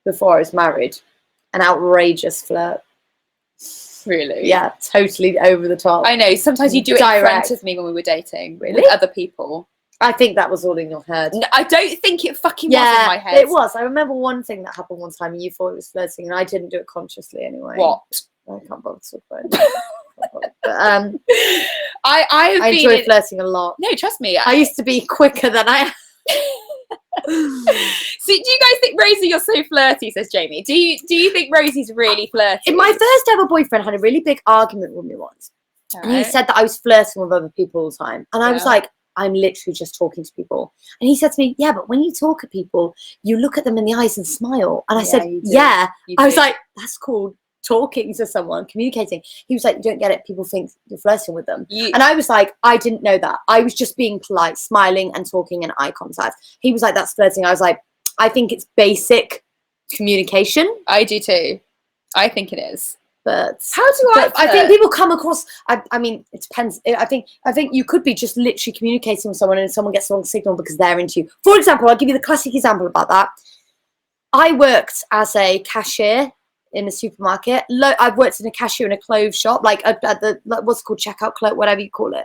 before I was married, an outrageous flirt. Really? Yeah, totally over the top. I know. Sometimes you do it in front Direct. of me when we were dating. Really? With other people. I think that was all in your head. No, I don't think it fucking was in my head. It was. I remember one thing that happened one time and you thought it was flirting and I didn't do it consciously anyway. What? I can't bother to talk about it. But, I enjoy flirting a lot. No, trust me. I used to be quicker than I am. So do you guys think Rosie, you're so flirty, says Jamie. Do you think Rosie's really flirty? My first ever boyfriend had a really big argument with me once. And he said that I was flirting with other people all the time. And I was like, I'm literally just talking to people. And he said to me, yeah, but when you talk to people, you look at them in the eyes and smile. And I said, yeah. I was like, that's called talking to someone, communicating. He was like, you don't get it. People think you're flirting with them. And I was like, I didn't know that. I was just being polite, smiling and talking and eye contact. He was like, that's flirting. I was like, I think it's basic communication. I do too. I think it is. But how do I? I think people come across. I mean, it depends. I think you could be just literally communicating with someone, and someone gets the wrong signal because they're into you. For example, I'll give you the classic example about that. I worked as a cashier in a supermarket. I've worked in a cashier in a clothes shop, like at the what's it called, checkout clerk, whatever you call it.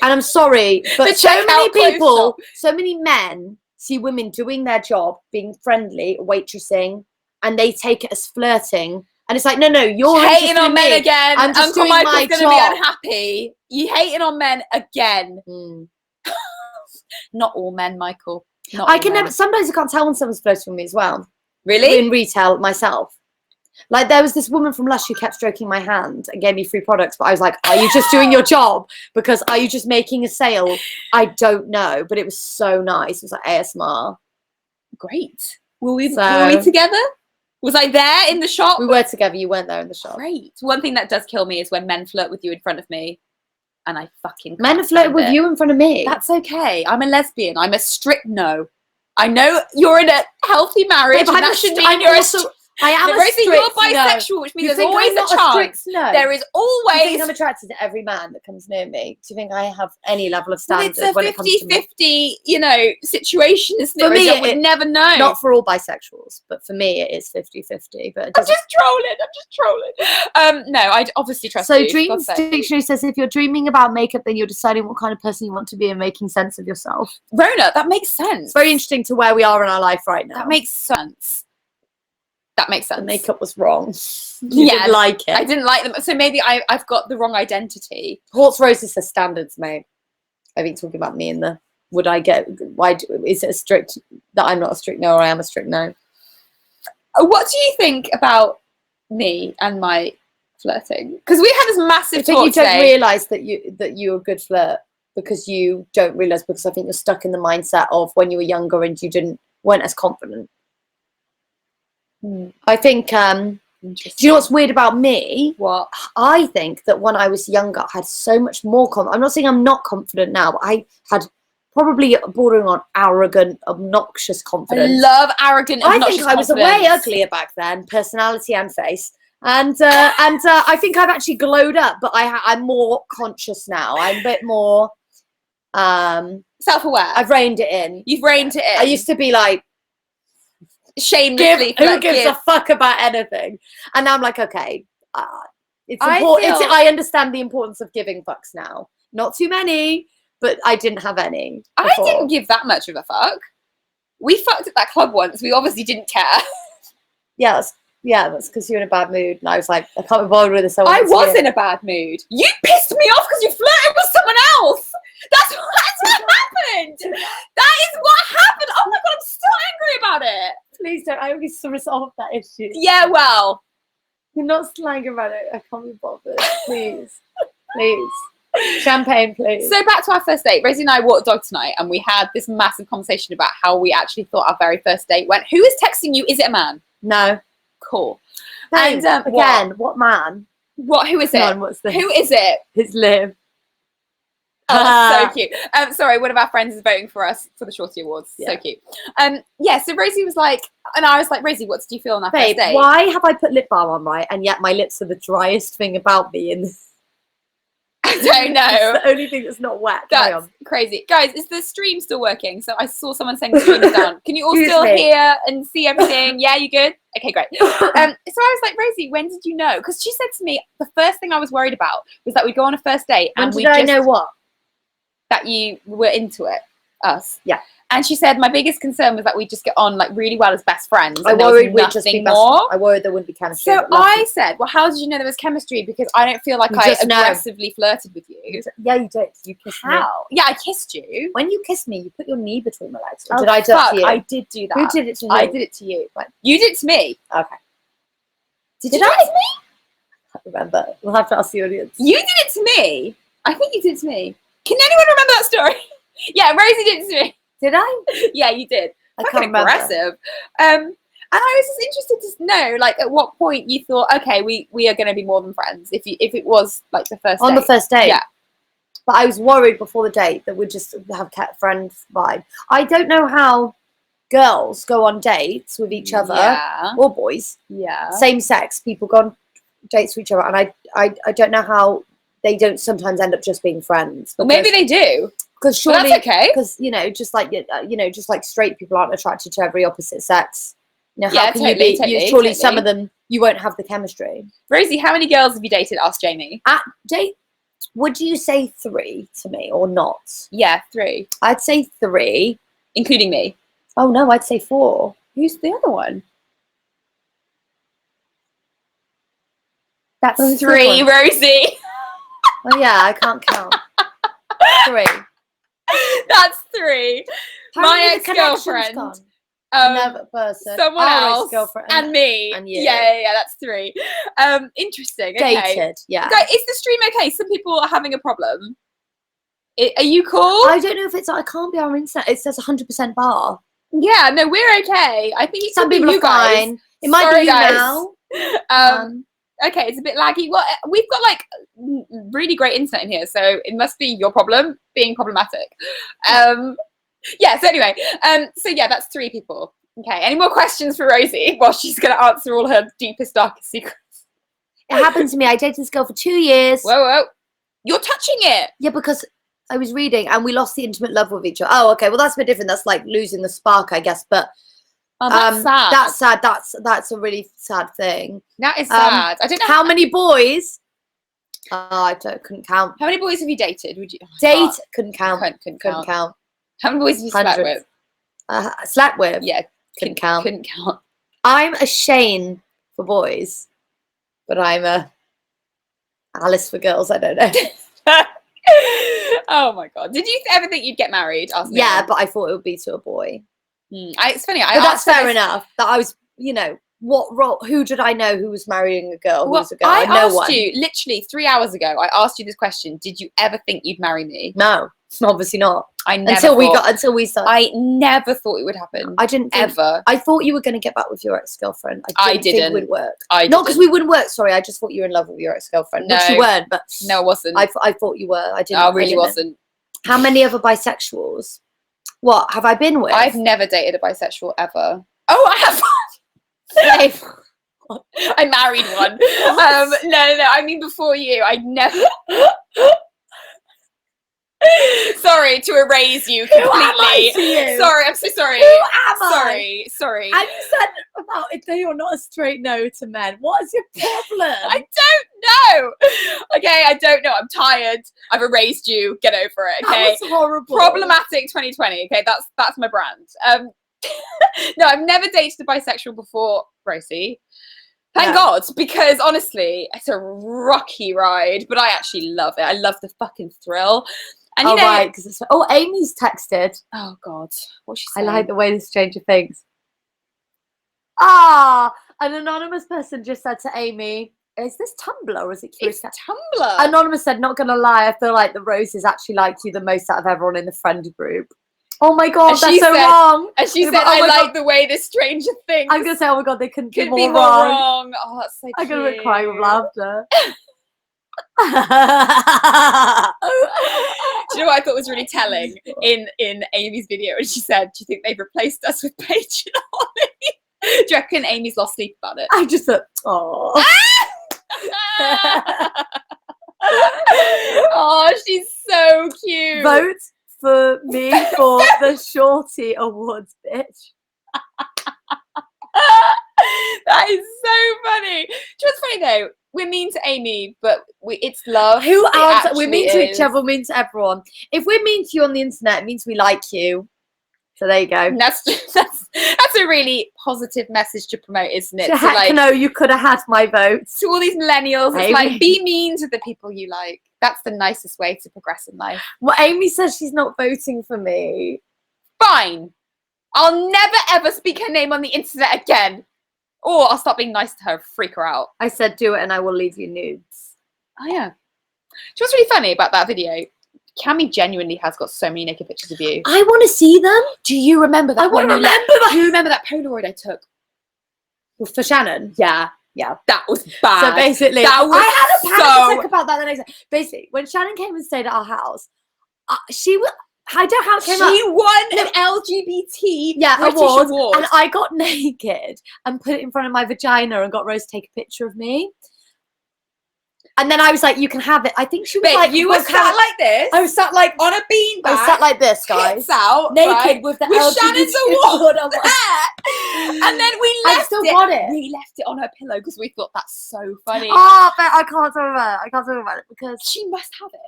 And I'm sorry, but so many people, so many men see women doing their job, being friendly, waitressing, and they take it as flirting. And it's like, no, you're hating on men again. I'm just Uncle doing Michael's my going to be unhappy. You hating on men again. Not all men, Michael. Not I can never. Sometimes I can't tell when someone's flirting with me as well. Really? In retail myself. Like there was this woman from Lush who kept stroking my hand and gave me free products, but I was like, are you just doing your job? Because are you just making a sale? I don't know, but it was so nice. It was like ASMR. Great. Were we together? Was I there in the shop? We were together. You weren't there in the shop. Great. One thing that does kill me is when men flirt with you in front of me, and I fucking men have flirted with you in front of me. That's okay. I'm a lesbian. I'm a strict no. I know you're in a healthy marriage, and that should mean you're I am a Rosie, strict you're bisexual, no. which means there's always a chance. No. There is always. Do you think I'm attracted to every man that comes near me? Do you think I have any level of standard when it comes to me? It's a 50-50, situation, isn't it? For me, would never know. Not for all bisexuals, but for me, it is 50-50. But I'm just trolling. No, I obviously trust you. So Dreams Dictionary says if you're dreaming about makeup, then you're deciding what kind of person you want to be and making sense of yourself. Rona, that makes sense. It's very interesting to where we are in our life right now. That makes sense. That makes sense. The makeup was wrong. You didn't like it. I didn't like them. So maybe I've got the wrong identity. Hort's Rosie says standards, mate. I think talking about me and the is it a strict that I'm not a strict no or I am a strict no? What do you think about me and my flirting? Because we had this massive talk you don't today. realise that you're a good flirt because you don't realise because I think you're stuck in the mindset of when you were younger and you weren't as confident. I think, do you know what's weird about me? What? I think that when I was younger, I had so much more confidence. I'm not saying I'm not confident now, but I had probably bordering on arrogant, obnoxious confidence. I love arrogant, obnoxious I think I was way uglier back then, personality and face. And I think I've actually glowed up, but I'm more conscious now. I'm a bit more self-aware. I've reined it in. You've reined it in. I used to be like, shamelessly who gives a fuck about anything, and now I'm like, okay, it's important. I understand the importance of giving fucks now. Not too many, but I didn't have any before. I didn't give that much of a fuck. We fucked at that club once. We obviously didn't care. That's because you're in a bad mood, and I was like, I can't be bothered with this. I was in a bad mood. You pissed me off because you flirted with someone else. That's trying to resolve that issue. Yeah, well. You're not slang about it. I can't be bothered. Please. Please. Champagne, please. So back to our first date. Rosie and I walked the dog tonight, and we had this massive conversation about how we actually thought our very first date went. Who is texting you? Is it a man? No. Cool. Thanks. And again, what man? What? Who is it? None, what's this? Who is it? It's Liv. Oh, that's so cute. Sorry, one of our friends is voting for us for the Shorty Awards. Yeah. So cute. Yeah, so Rosie was like, and I was like, Rosie, what did you feel on that Babe, first date? why have I put lip balm on, right? And yet my lips are the driest thing about me in this. I don't know. It's the only thing that's not wet. That's crazy. Guys, is the stream still working? So I saw someone saying the stream is down. Can you all Excuse still me. hear and see everything? Yeah, you good? Okay, great. So I was like, Rosie, when did you know? Because she said to me, the first thing I was worried about was that we'd go on a first date When and did I know what? that you were into it, us. Yeah. And she said my biggest concern was that we just get on like really well as best friends. I and there was worried we'd just be nothing best. more. I worried there wouldn't be chemistry. So but lucky. I said, well, how did you know there was chemistry? Because I don't feel like You I just know. aggressively flirted with you. Yeah, you did. You kissed me. How? Yeah, I kissed you. When you kissed me, you put your knee between my legs. Or Oh, did I do that fuck, to you? I did do that. Who did it to you? I did it to you. You did it to me. Okay. Did Did you do I? it to me? I can't remember. We'll have to ask the audience. You did it to me. I think you did it to me. Can anyone remember that story? Yeah, Rosie did it to me. Did I? Yeah, you did. I Fucking can't remember. aggressive. And I was just interested to know, like, at what point you thought, okay, we are going to be more than friends. If it was like the first On date. the first date. Yeah. But I was worried before the date that we'd just have kept friends vibe. I don't know how girls go on dates with each other, Yeah. or boys, Yeah. same sex people go on dates with each other, and I don't know how they don't sometimes end up just being friends. Well, maybe they do. Because But surely, that's okay. because just like straight people aren't attracted to every opposite sex. How Yeah, can totally, you be? totally, Surely some totally. of them you won't have the chemistry. Rosie, how many girls have you dated? Asked Jamie. At date, would you say 3 to me or not? Yeah, 3. I'd say 3. Including me. Oh no, I'd say 4. Who's the other one? That's Who's the 3, other one? Rosie. Oh yeah, I can't count. 3. That's 3. How My many of the connections ex-girlfriend, gone? Another person. someone Our else, ex-girlfriend and me. and you. Yeah, that's 3. Interesting. Okay. Dated. Yeah. Guys, is the stream okay? Some people are having a problem. Are you cool? I don't know if it's. I can't be on internet. It says 100% bar. Yeah, no, we're okay. I think it Some could be people you are guys. fine. It might Sorry, be you guys. now. Okay, it's a bit laggy. Well, we've got like really great internet in here, so it must be your problem being problematic. Yeah. So anyway, so yeah, that's 3 people. Okay. Any more questions for Rosie? Well, she's gonna answer all her deepest, darkest secrets. It happened to me. I dated this girl for 2 years. Whoa! You're touching it. Yeah, because I was reading and we lost the intimate love with each other. Oh, okay. Well, that's a bit different. That's like losing the spark, I guess. But Oh, that's sad. that's sad. That's a really sad thing. That is sad. I don't know How many boys? I couldn't count. How many boys have you dated? Would you Date couldn't count. Couldn't Couldn't count. How many boys have you slept Hundreds. with? Slept with. Yeah, Couldn't count. Couldn't count. I'm a Shane for boys, but I'm a Alice for girls. I don't know. Oh my god! Did you ever think you'd get married? Ask me. Yeah, but I thought it would be to a boy. It's funny. But that's fair enough. That I was, what role? Who did I know who was marrying a girl? Who Well, was a girl? I No asked one. you literally 3 hours ago. I asked you this question. Did you ever think you'd marry me? No, obviously not. I never Until we thought- started. I never thought it would happen. I didn't think, Ever. I thought you were going to get back with your ex-girlfriend. I Think didn't. it would work. I Not because didn't. we wouldn't work. Sorry, I just thought you were in love with your ex-girlfriend. No, No. you weren't. But No, it wasn't. I thought you were. I didn't. I I really didn't. wasn't. How many other bisexuals? What have I been with? I've never dated a bisexual ever. Oh, I have. Babe. I married one. No. I mean, before you, I never. Sorry to erase you Who am completely. I to you? Sorry, I'm so sorry. Who am I? Sorry. And you said about it that you're not a straight no to men. What is your problem? I don't know. Okay, I don't know. I'm tired. I've erased you. Get over it. Okay. That was horrible. Problematic 2020. Okay, that's my brand. No, I've never dated a bisexual before, Rosie. Thank No. God, because honestly, it's a rocky ride, but I actually love it. I love the fucking thrill. And you know, right, because it's. Oh, Amy's texted. oh God, what's she I saying? like the way this Stranger Things. An anonymous person just said to Amy, is this Tumblr or is it Curious It's Cat? Tumblr. Anonymous said, not gonna lie, I feel like the Roses actually like you the most out of everyone in the friend group. Oh my god, And that's she so said- wrong. And she Yeah, said, but, oh I my like God. the way this stranger thinks. I'm gonna say, oh my god, they couldn't Could be be more more wrong. wrong. Oh, that's so I'm cute. gonna be crying with laughter. Do you know what I thought was really telling in Amy's video? And she said, do you think they've replaced us with Paige and Holly? Do you reckon Amy's lost sleep about it? I just thought, oh. Oh, she's so cute. Vote for me for the Shorty Awards, bitch. That is so funny. Do you know what's funny though? We're mean to Amy, but it's love. Who It else? We're actually mean to each is. other, we're mean to everyone. If we're mean to you on the internet, it means we like you. So there you go. And that's a really positive message to promote, isn't it? So To, heck like, no, you could have had my vote. to all these millennials, it's Amy. like, be mean to the people you like. That's the nicest way to progress in life. Well, Amy says she's not voting for me. Fine. I'll never ever speak her name on the internet again. Or I'll stop being nice to her, freak her out. I said do it and I will leave you nudes. Oh yeah. Do you know what's really funny about that video? Cammie genuinely has got so many naked pictures of you. I want to see them. Do you remember that? I want to one remember that. Do you remember that Polaroid I took? For Shannon. Yeah. Yeah. That was bad. So basically, that was I had a panic so... attack about that the next day. Basically, when Shannon came and stayed at our house, she was. I don't know how it came She out. won an LGBT British award. And I got naked and put it in front of my vagina and got Rose to take a picture of me. And then I was like, "You can have it." I think she was But like, you were sat like this. I was sat like on a beanbag. I was sat like this, guys, tits out, naked right, with the with LGBT Shannon's award on there. And then we I left still it. got it. We left it on her pillow because we thought that's so funny. Oh, but I can't talk about it. I can't talk about it because She must have it.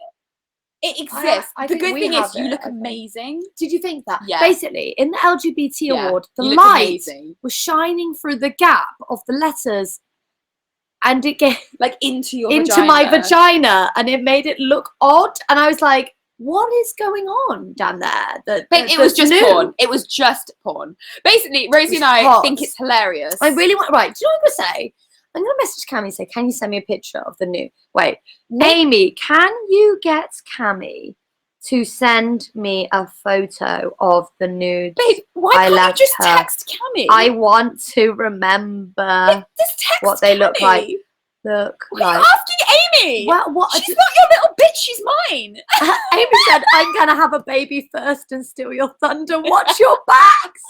It exists. I The think good we thing have is you it, look I think. amazing. Did you think that? Yeah. Basically, in the LGBT Yeah, award, the you look light amazing. was shining through the gap of the letters, and it get Like into your into vagina. my vagina, and it made it look odd. And I was like, "What is going on down there?" Babe, it was just porn. It was just porn. Basically, Rosie and I hot. think it's hilarious. I really want. Right? Do you know what I'm gonna say? I'm gonna message Cammie and say, "Can you send me a picture of the nude?" Wait, Amy, can you get Cammie to send me a photo of the nude? Babe, why I can't you left just her. text Cammie? I want to remember Just text what they look Cammie. like. Look Why are like. you asking Amy? Well, what? She's not your little bitch. She's mine. Amy said, "I'm gonna have a baby first and steal your thunder. Watch your backs."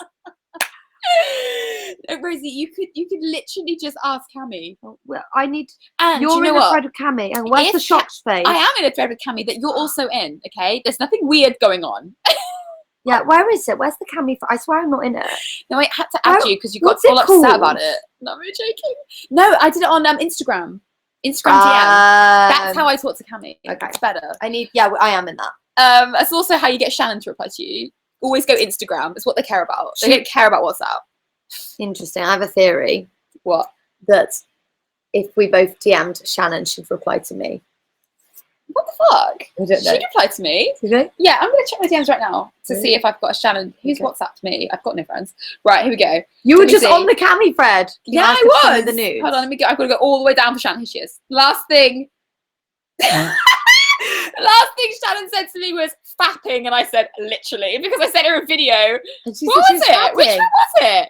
No, Rosie, you could literally just ask Cammie. Well, I need. And You're do you know in the what? thread with Cammie, and where's If the shop space? I am in a thread with Cammie that you're also in. Okay, there's nothing weird going on. Yeah, where is it? Where's the Cammie? I swear I'm not in it. No, I had to add Oh, you because you got what's it all upset called? about it. No, I'm joking. No, I did it on Instagram. Instagram DM. That's how I talk to Cammie. okay. It's better. I need. Yeah, I am in that. That's also how you get Shannon to reply to you. Always go Instagram. It's what they care about. They She- don't care about WhatsApp. Interesting. I have a theory What? that if we both DM'd Shannon, she'd reply to me. What the fuck? I don't know. She replied to me. Did they? Yeah, I'm going to check my DMs right now to Really? see if I've got a Shannon. Who's Okay. WhatsApped me? I've got no friends. Right, here we go. You were Let me just see. on the Cammie thread. You Yeah, asked I her to send me was. The nudes. Hold on, let me go. I've got to go all the way down for Shannon. Here she is. Last thing. The last thing Shannon said to me was fapping, and I said literally because I sent her a video. And she What said was she it? Which one fapping. was it?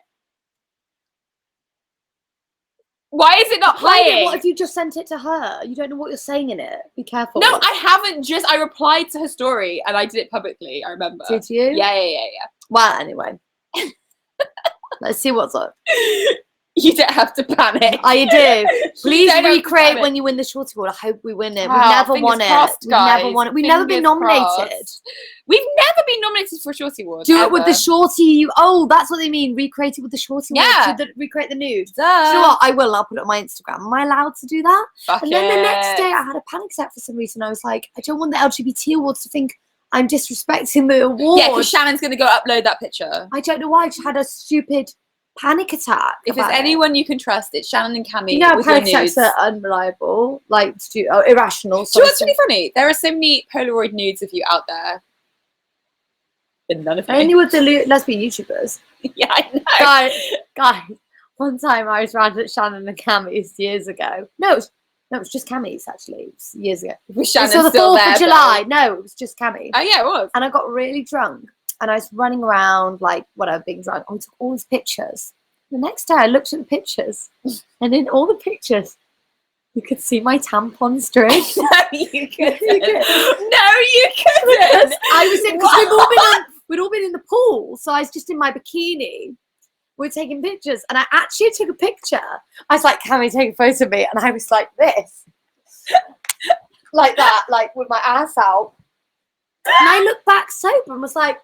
Why is it not Why did- playing? What if you just sent it to her? You don't know what you're saying in it. Be careful. No, I haven't. Just I replied to her story and I did it publicly. I remember. Did you? Yeah. Well, anyway. Let's see what's up. You don't have to panic. I do. Please don't have to recreate panic. when you win the Shorty Award. I hope we win it. Wow, We've never fingers won it. crossed, We've never guys. won it. We've never been Fingers nominated. crossed. We've never been nominated for a Shorty Award. Do it with the ever. Shorty. Oh, that's what they mean. Recreate it with the Shorty Yeah. Award. Recreate the nude. Duh. Do you know what? I will. I'll put it on my Instagram. Am I allowed to do that? Fuck And then the next it. day, I had a panic attack for some reason. I was like, I don't want the LGBT awards to think I'm disrespecting the award. Yeah, because Shannon's going to go upload that picture. I don't know why. I just had a stupid panic attack. If there's about it. anyone you can trust, it's Shannon and Cammie. You know, how with your panic attacks nudes. are unreliable, like irrational. Do you know what's really funny? There are so many Polaroid nudes of you out there. But none of me. Only with the lesbian YouTubers. Yeah, I know. Guys, one time I was round at Shannon and Cammie's years ago. No, it was just Cammie's actually. It was years ago. Was Shannon So the still 4th there? of July. No, it was just Cammie. Oh yeah, it was. And I got really drunk and I was running around like whatever, being drunk. I took all these pictures. The next day I looked at the pictures and in all the pictures you could see my tampon string. No, you couldn't. No, you couldn't. I was in, because we'd all been in the pool, so I was just in my bikini. We're taking pictures, and I actually took a picture. I was like, "Can we take a photo of me?" And I was like this, like that, like with my ass out. And I looked back sober and was like,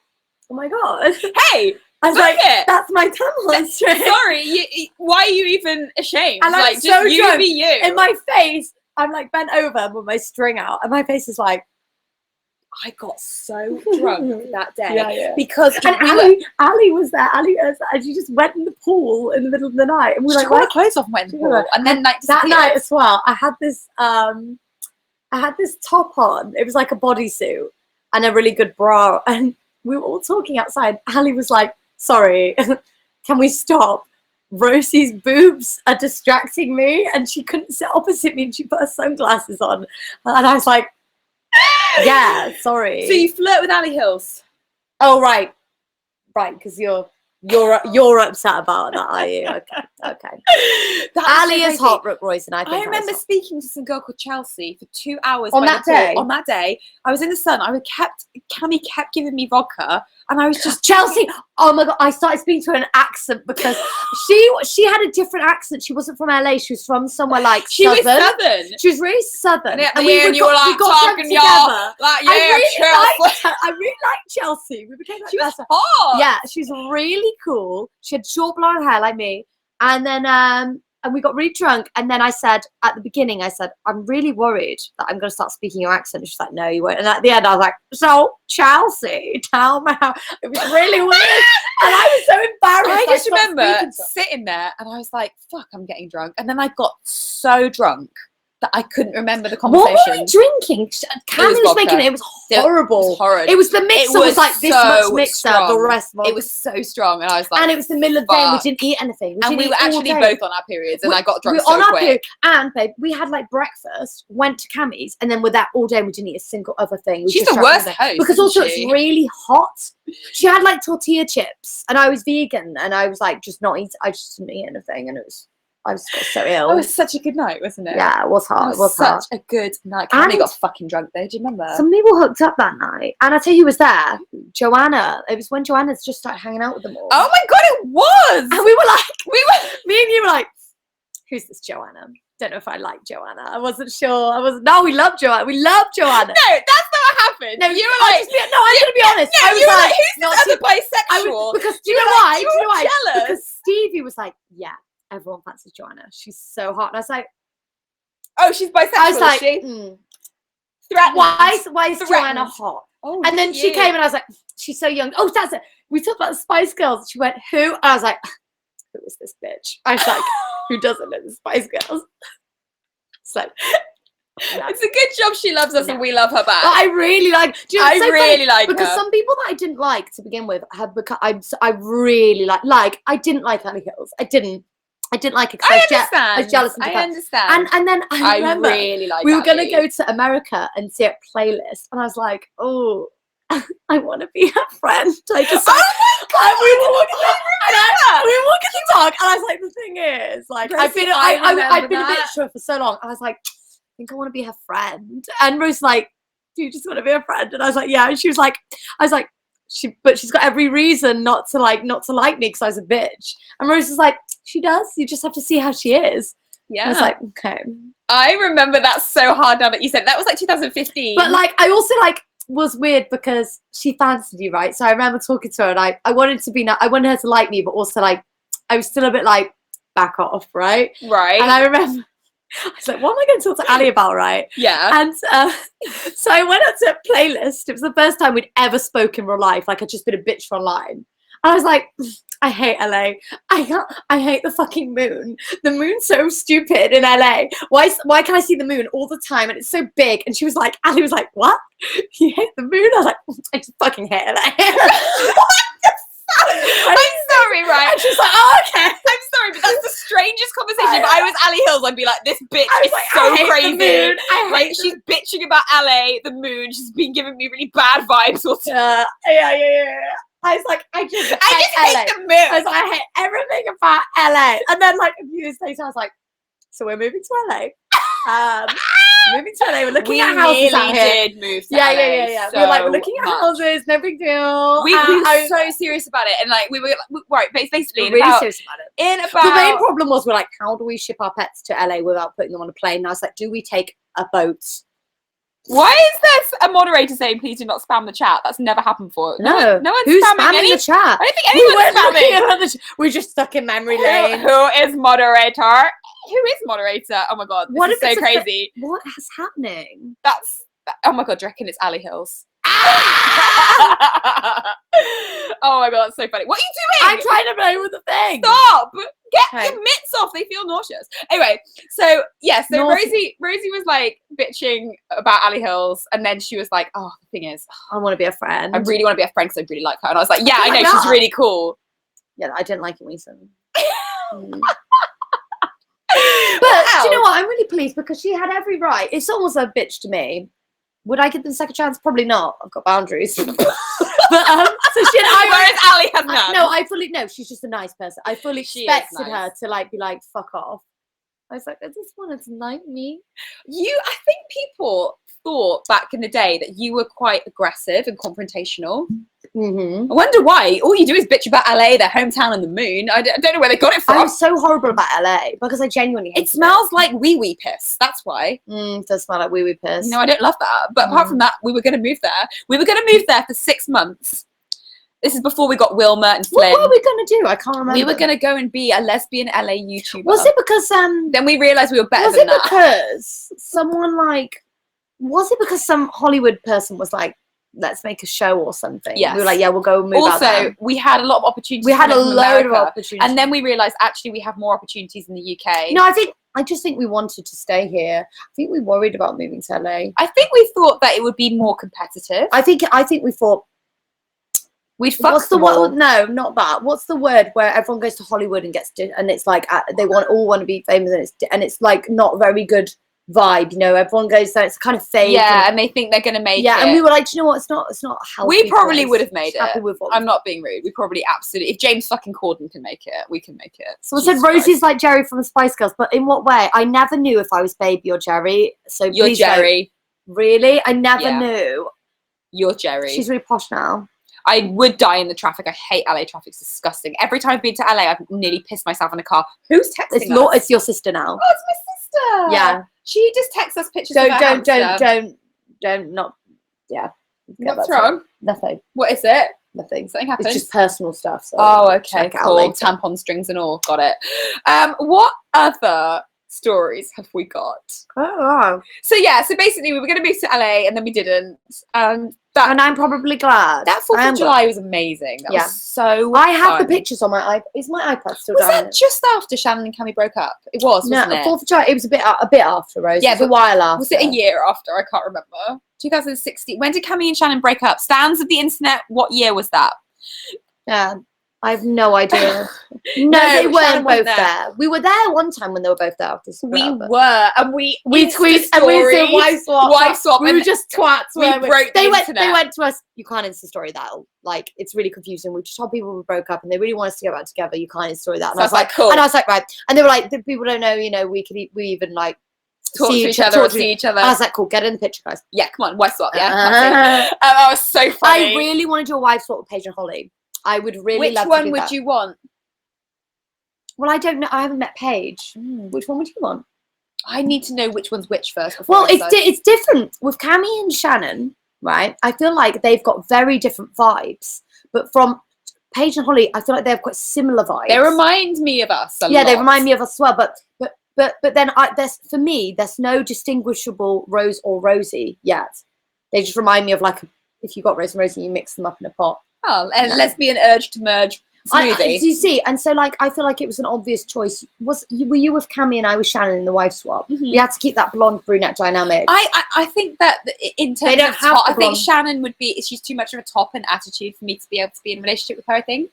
"Oh my god!" Hey, I was like, "That's my tampon string." Sorry, why are you even ashamed? And I'm like, so just you drunk. be you. In my face, I'm like bent over with my string out, and my face is like. I got so drunk that day because and Ali was there. Ali was there, and she just went in the pool in the middle of the night, and we were like, "Took all her clothes off and went in the pool." And then like that night as well, I had this top on. It was like a bodysuit and a really good bra, and we were all talking outside. Ali was like, "Sorry, can we stop? Rosie's boobs are distracting me," and she couldn't sit opposite me, and she put her sunglasses on, and I was like. Yeah, sorry. So you flirt with Ali Hills? Oh right, because you're upset about that, are you? Okay. Ali is hot, Brooke Royce, and I remember speaking to some girl called Chelsea for 2 hours on that day. On that day, I was in the sun. Cammie kept giving me vodka, and I was just Chelsea. Oh my god! I started speaking to her in an accent because she had a different accent. She wasn't from LA. She was from somewhere like she Southern. was Southern. She was really Southern. And you were like talking y'all like I really liked Chelsea. We became like she was hot. Yeah, she's really cool. She had short blonde hair like me, and then and we got really drunk. And then I said at the beginning, I'm really worried that I'm going to start speaking your accent. And she's like, no, you won't. And at the end, I was like, so Chelsea, tell me how. It was really weird, and I was so embarrassed. I just remember sitting there, and I was like, fuck, I'm getting drunk. And then I got so drunk that I couldn't remember the conversation. What were we drinking? Cammie was making it. It was horrible. It was horrid. It was the mixer. It was like this much mixer. The rest of it was so strong, and I was like, and it was the middle of the day. And we didn't eat anything. We were actually both on our periods, and I got drunk so quick. Period. And babe, we had like breakfast, went to Cammie's, and then with that all day, and we didn't eat a single other thing. She's the worst host because also it's really hot. She had like tortilla chips, and I was vegan, and I was like just not eat. I just didn't eat anything, and I was so ill. It was such a good night, wasn't it? Yeah, it was hard. It was such a good night. Cammie got fucking drunk though. Do you remember? Some people hooked up that night, and I tell you who was there. Joanna. It was when Joanna's just started hanging out with them all. Oh my god, it was. And we were like, me and you were like, who's this Joanna? Don't know if I like Joanna. I wasn't sure. No, we love Joanna. We love Joanna. No, that's not what happened. No, you were like, I'm gonna be honest. Yeah, you were like, who's this other bisexual? Because do you know why? Do you know why? Jealous. Because Stevie was like, yeah. Everyone fancies Joanna. She's so hot. And I was like, oh, she's bisexual, I was like, threatened. Why is Joanna hot? Oh, and then she came and I was like, she's so young. Oh, that's it. We talked about the Spice Girls. She went, who? And I was like, who is this bitch? I was like, who doesn't know the Spice Girls? So it's a good job she loves us and we love her back. But I really like. Do you know, I really like her. Because some people that I didn't like to begin with have become. I really like. I didn't like Annie Hills. I didn't like it because I was jealous. I understand. And then I remember really like we were going to go to America and see a playlist, and I was like, oh, I want to be her friend. Like, we were walking the dog, and I was like, the thing is, like, I've been a bitch to her for so long. I was like, I think I want to be her friend. And Rose's like, do you just want to be her friend? And I was like, yeah. And she was like, I was like, she's got every reason not to like me because I was a bitch. And Rose was like, she does. You just have to see how she is. Yeah. And I was like, okay. I remember that so hard now that you said that was like 2015. But like, I also like was weird because she fancied you, right? So I remember talking to her and I wanted her to like me, but also like I was still a bit like back off, right? Right. And I remember I was like, what am I going to talk to Ali about, right? Yeah. And so I went up to a playlist. It was the first time we'd ever spoken in real life. Like, I'd just been a bitch for online. And I was like, I hate LA. I hate the fucking moon. The moon's so stupid in LA. Why can I see the moon all the time? And it's so big. And Ali was like, what? You hate the moon? I was like, I just fucking hate LA. I'm sorry, right? And she's like, oh, okay. I'm sorry, but that's the I was Ali Hills, I'd be like, this bitch I was is like, so I hate crazy. the moon. I Like, hate she's bitching about LA, the moon. She's been giving me really bad vibes. yeah. I was like, I just I just hate LA. hate the moon. I was like, I hate everything about LA. And then like a few years later, I was like, so we're moving to LA. Moving to LA. We're looking at houses out here. Did move to Yeah. So We were like, we're looking at houses, no big deal. We were so serious about it, and like we were right, basically really serious about it. In about the main problem was we're like, how do we ship our pets to LA without putting them on a plane? And I was like, do we take a boat? Why is there a moderator saying please do not spam the chat? That's never happened before. No one's who's spamming the chat? I don't think anyone's spamming. We're just stuck in memory lane. Who is moderator? Who is moderator? Oh my god, this is so crazy. What is happening? Oh my god, do you reckon it's Ali Hills? Oh my god, that's so funny. What are you doing? I'm trying to play with the thing. Stop! Get your mitts off. They feel nauseous. Anyway, so yeah, so Rosie was like bitching about Ali Hills, and then she was like, "Oh, the thing is, I want to be a friend. I really want to be a friend because I really like her." And I was like, "Yeah, I know she's really cool." Yeah, I didn't like it when you said But do you know what? I'm really pleased because she had every right. If someone was a bitch to me, would I give them a second chance? Probably not. I've got boundaries. But so she and whereas Ali has none. No, I fully no. She's just a nice person. I fully expected her to like be like fuck off. I was like, I just wanted to like me. I think people thought back in the day that you were quite aggressive and confrontational. Mm-hmm. I wonder why. All you do is bitch about LA, their hometown, and the moon. I don't know where they got it from. I'm so horrible about LA because I genuinely hate it. Smells like wee piss. That's why. It does smell like wee piss. I don't love that. But apart from that, we were going to move there. We were going to move there for 6 months. This is before we got Wilma and Flynn. What were we going to do? I can't remember. We were going to go and be a lesbian LA YouTuber. Was it because then we realised we were better than that. Was it because someone like... Was it because some Hollywood person was like, let's make a show or something? Yes. We were like, yeah, we'll go move out there. Also, we had a lot of opportunities. We had a load of opportunities. And then we realised actually we have more opportunities in the UK. No, I just think we wanted to stay here. I think we worried about moving to LA. I think we thought that it would be more competitive. I think we thought we'd fuck. What's the word? No, not that. What's the word where everyone goes to Hollywood and gets and it's like they all want to be famous and it's like not very good vibe, everyone goes there, it's kind of fake. Yeah, and they think they're gonna make it. Yeah, and we were like, do you know what? It's not healthy. We probably would have made it. Happy with what I'm not being rude. We probably absolutely. If James fucking Corden can make it, we can make it. Someone said Rosie's like Jerry from the Spice Girls, but in what way? I never knew if I was Baby or Jerry. So you're Jerry. Really? I never knew. You're Jerry. She's really posh now. I would die in the traffic. I hate LA traffic. It's disgusting. Every time I've been to LA, I've nearly pissed myself in a car. Who's texting us? It's your sister now. Oh, it's my sister. Yeah. She just texts us pictures of her hamster. Not. Yeah. What's wrong? Nothing. What is it? Nothing. Something happened. It's just personal stuff. So okay. Cool. Tampon strings and all. Got it. What other stories have we got? Oh, wow. So basically we were going to move to LA and then we didn't. And I'm probably glad. That 4th of July was amazing. That was so I have fun. the pictures on my iPad. Is my iPad still down? Was that just after Shannon and Cammie broke up? It was, wasn't it? 4th of July. It was a bit after, Rose. Yeah, it was a while after. Was it a year after? I can't remember. 2016. When did Cammie and Shannon break up? Stands of the internet. What year was that? Yeah. I have no idea. No, they weren't both there. We were there one time when they were both there. We were, and we tweeted and we said wife swap. We were just twats. We broke the internet. They went to us. You can't Insta story that. Like it's really confusing. We just told people we broke up, and they really want us to get back together. You can't Insta story that. And I was like, cool. And I was like, right. And they were like, the people don't know. We even like talk to each other or see each other. I was like, cool. Get in the picture, guys. Yeah, come on, wife swap. Yeah, that was so funny. I really want to do a wife swap with Paige and Holly. I would really love to do that. Which one would you want? Well, I don't know. I haven't met Paige. Which one would you want? I need to know which one's which first. Well, it's different with Cammie and Shannon, right? I feel like they've got very different vibes, but from Paige and Holly, I feel like they have quite similar vibes. They remind me of us. Yeah, they remind me of us as well. But then for me, there's no distinguishable Rose or Rosie yet. They just remind me of like if you got Rose and Rosie, you mix them up in a pot. Oh, and lesbian urge to merge smoothie. You see, and so like I feel like it was an obvious choice. Were you with Cammie and I was Shannon in the wife swap? Mm-hmm. We had to keep that blonde brunette dynamic. I think that in terms of top, I think Shannon would be. She's too much of a top and attitude for me to be able to be in a relationship with her. I think.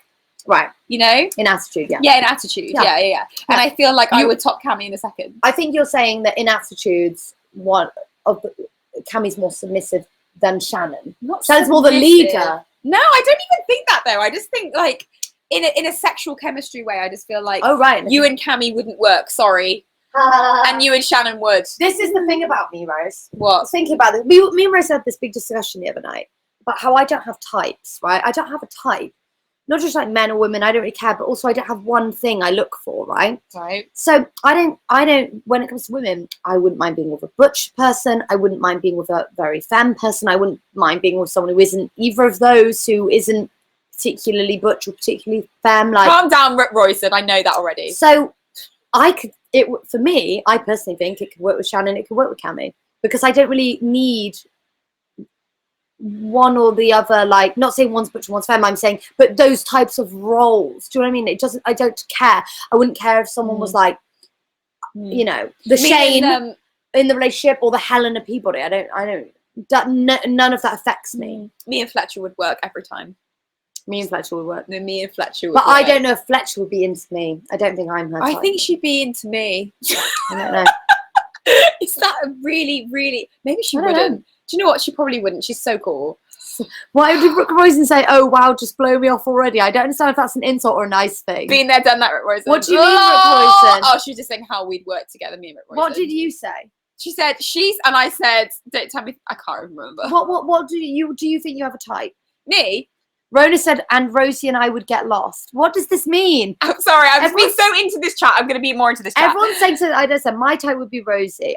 Right. You know? In attitude, yeah. Yeah, in attitude. Yeah. And I feel like I would top Cammie in a second. I think you're saying that in attitudes, Cammie's more submissive than Shannon. Shannon's more the leader. No, I don't even think that though. I just think like in a sexual chemistry way, I just feel like you and Cammie wouldn't work. Sorry. And you and Shannon would. This is the thing about me, Rose. What? I was thinking about this. Me and Rose had this big discussion the other night about how I don't have types, right? I don't have a type. Not just like men or women, I don't really care, but also I don't have one thing I look for, right? Right. So I don't, when it comes to women, I wouldn't mind being with a butch person. I wouldn't mind being with a very femme person. I wouldn't mind being with someone who isn't either of those, who isn't particularly butch or particularly femme. Like, calm down, Rosie. I know that already. So for me, I personally think it could work with Shannon, it could work with Cammie, because I don't really need one or the other, like, not saying one's butch and one's femme, I'm saying, but those types of roles. Do you know what I mean? I don't care. I wouldn't care if someone was like, you know, the Shane in the relationship or the Helena Peabody. None of that affects me. Me and Fletcher would work every time. Me and Fletcher would work. No, me and Fletcher would But work. I don't know if Fletcher would be into me. I don't think I'm her type. I think she'd be into me. I don't know. Is that a really, really... Maybe she wouldn't. Do you know what? She probably wouldn't. She's so cool. Why did Brooke Rosen say, "Oh wow, just blow me off already"? I don't understand if that's an insult or a nice thing. Been there, done that, Brooke Rosen. What do you mean, Brooke Rosen? Oh, she was just saying how we'd work together, me and Brooke Rosen. What did you say? She said and I said, don't tell me. I can't remember. What do you think you have a type? Me? Rona said, and Rosie and I would get lost. What does this mean? I'm sorry, I've been so into this chat. I'm going to be more into this chat. Everyone's saying so. I don't say my type would be Rosie.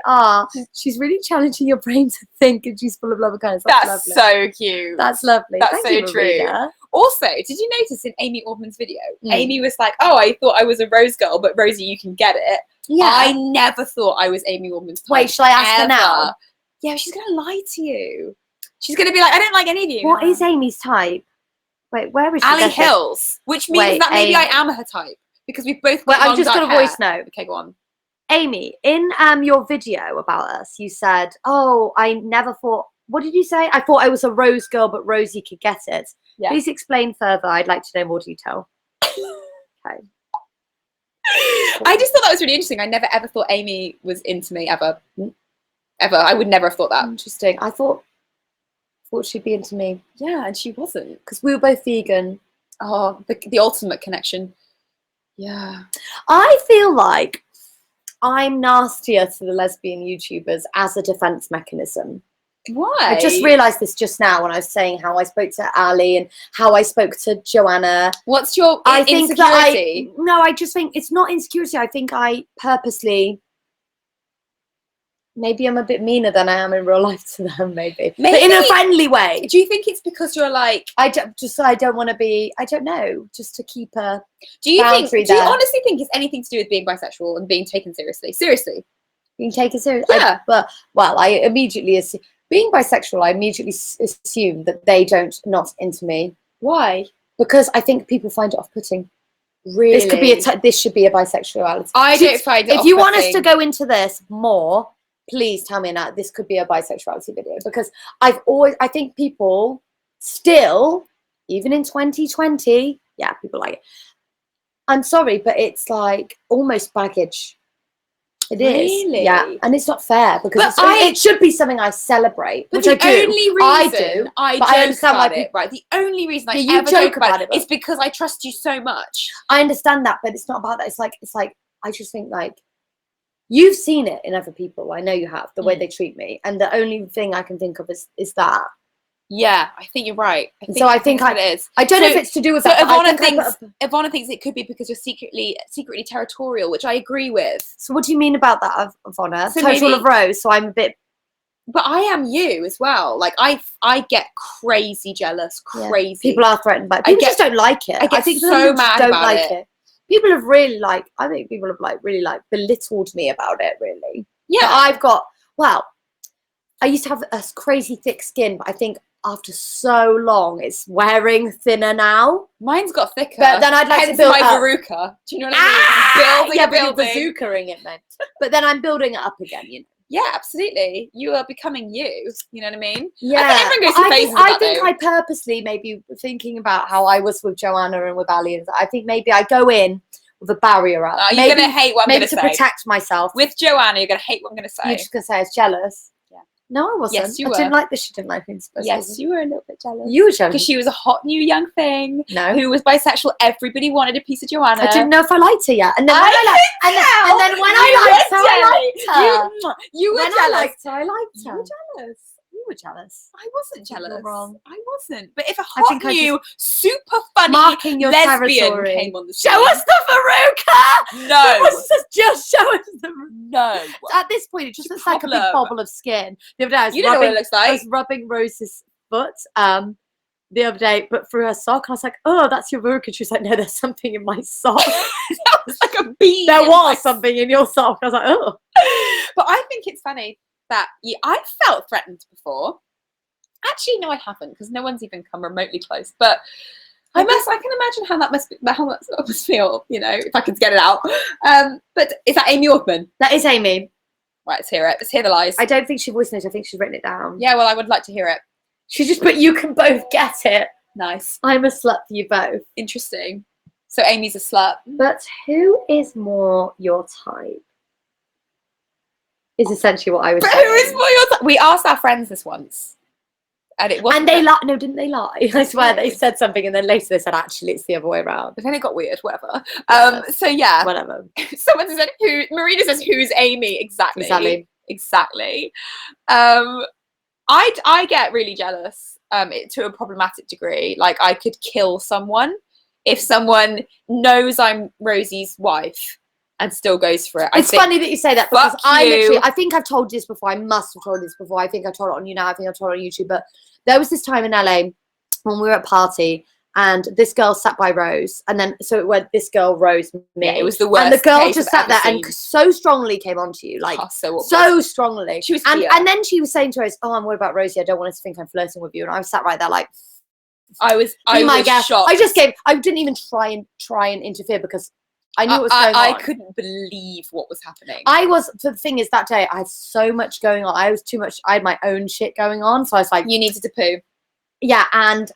She's really challenging your brain to think, and she's full of love and kindness. That's lovely. So cute. That's lovely. That's Thank so true. Marina. Also, did you notice in Amy Orman's video, Amy was like, "Oh, I thought I was a Rose girl, but Rosie, you can get it." Yeah. I never thought I was Amy Orman's type. Wait, shall I ask her now? Yeah, she's going to lie to you. She's going to be like, "I don't like any of you." What is Amy's type? Wait, where is she? Ali Hills, which means that maybe I am her type because we've both got I'm just going to voice note. Okay, go on. Amy, in your video about us, you said, "Oh, I never thought." What did you say? I thought I was a Rose girl, but Rosie could get it. Yeah. Please explain further. I'd like to know more detail. Okay. I just thought that was really interesting. I never ever thought Amy was into me ever. Ever. I would never have thought that. Interesting. I thought she'd be into me. Yeah, and she wasn't. Because we were both vegan. Oh, the ultimate connection. Yeah. I feel like I'm nastier to the lesbian YouTubers as a defense mechanism. Why? I just realised this just now when I was saying how I spoke to Ali and how I spoke to Joanna. What's your insecurity? I just think it's not insecurity. I think I purposely... Maybe I'm a bit meaner than I am in real life to them, maybe. But in a friendly way. Do you think it's because you're like... I don't want to be... I don't know. Just to keep a Do you boundary there. honestly think it's anything to do with being bisexual and being taken seriously? Seriously? Being taken seriously? Yeah. I immediately... Being bisexual, I immediately assume that they not into me. Why? Because I think people find it off-putting. Really? This could be this should be a bisexuality. I don't find it If you want us to go into this more... Please tell me now this could be a bisexuality video, because I think people still, even in 2020, yeah, people like it. I'm sorry, but it's like almost baggage. It is. Really? Yeah, and it's not fair because it should be something I celebrate, which I do. I understand why people, right? The only reason I ever joke about it is because I trust you so much. I understand that, but it's not about that. It's like I just think like. You've seen it in other people. I know you have, the way they treat me. And the only thing I can think of is that. Yeah, I think you're right. I think it is. I don't know if it's to do with that. Ivana thinks it could be because you're secretly territorial, which I agree with. So what do you mean about that, Ivana? So Total of Rose, so I'm a bit... But I am you as well. Like, I get crazy jealous, crazy. Yeah. People are threatened by it. People just don't like it. I think so mad about it. People have really I think people have really belittled me about it, really. Yeah. But I used to have a crazy thick skin, but I think after so long, it's wearing thinner now. Mine's got thicker. But then I'd like to build my veruca. Do you know what I mean? Building. Bazooka-ing it, man. But then I'm building it up again, you know. Yeah, absolutely. You are becoming you. You know what I mean? Yeah. I think everyone goes through phases of I that, think though. I purposely, maybe thinking about how I was with Joanna and with Ali, and I think maybe I go in with a barrier up. You're Maybe, going to hate what I'm going maybe to to say. protect myself. With Joanna, you're going to hate what I'm going to say. You're just going to say I was jealous. Yeah. No, I wasn't. Yes, you I didn't were. like this. She didn't like me. Yes, you were a little bit jealous. You were jealous. Because she was a hot new young thing. No. Who was bisexual. Everybody wanted a piece of Joanna. I didn't know if I liked her yet. And then when I liked her, I liked her. You were When jealous. I liked her, I liked her. You were jealous. You were jealous. I wasn't You're jealous. wrong. I wasn't. But if a I hot think I new, super funny marking your lesbian territory. came on the scene. Show us the Veruca! No. Just show us the. No. At this point, it just looks like a big problem. bobble of skin. The other day, I was You don't know what it looks I like. was rubbing Rose's foot the other day, but through her sock. I was like, "Oh, that's your Veruca." She was like, "No, there's something in my sock." That was like a bead. There was something in your sock. I was like, "Oh." But I think it's funny that I felt threatened before. Actually, no, I haven't, because no one's even come remotely close. But I can imagine how that must feel, you know, if I could get it out. But is that Amy Orkman? That is Amy. Right, let's hear it. Let's hear the lies. I don't think she voiced notes. I think she's written it down. Yeah, well, I would like to hear it. She just put, "You can both get it. Nice. I'm a slut for you both." Interesting. So Amy's a slut. But who is more your type? Is essentially what I was But saying. who is more your type? We asked our friends this once. And it wasn't. And they lied. No, didn't they lie? I swear Really? they said something, and then later they said, "Actually, it's the other way around." But then it got weird, whatever. Yeah. So yeah. Whatever. Someone said Marina says, "Who's Amy?" Exactly. Exactly. I get really jealous to a problematic degree. Like, I could kill someone if someone knows I'm Rosie's wife and still goes for it. It's funny that you say that, because you. I think I've told you this before. I must have told you this before. I think I told it on YouNow. I think I told it on YouTube. But there was this time in LA when we were at a party, and this girl sat by Rose, and then so it went this girl, Rose, me. Yeah, it was the worst. And the girl case just I've sat there ever and seen. so strongly came onto you, like so strongly. She was and then she was saying to Rose, "Oh, I'm worried about Rosie. I don't want her to think I'm flirting with you." And I was sat right there like, I was shocked. I didn't even try and interfere, because I knew what was going on. I couldn't believe what was happening. So the thing is, that day I had so much going on. I had my own shit going on. So I was like, you needed to poo. Yeah, and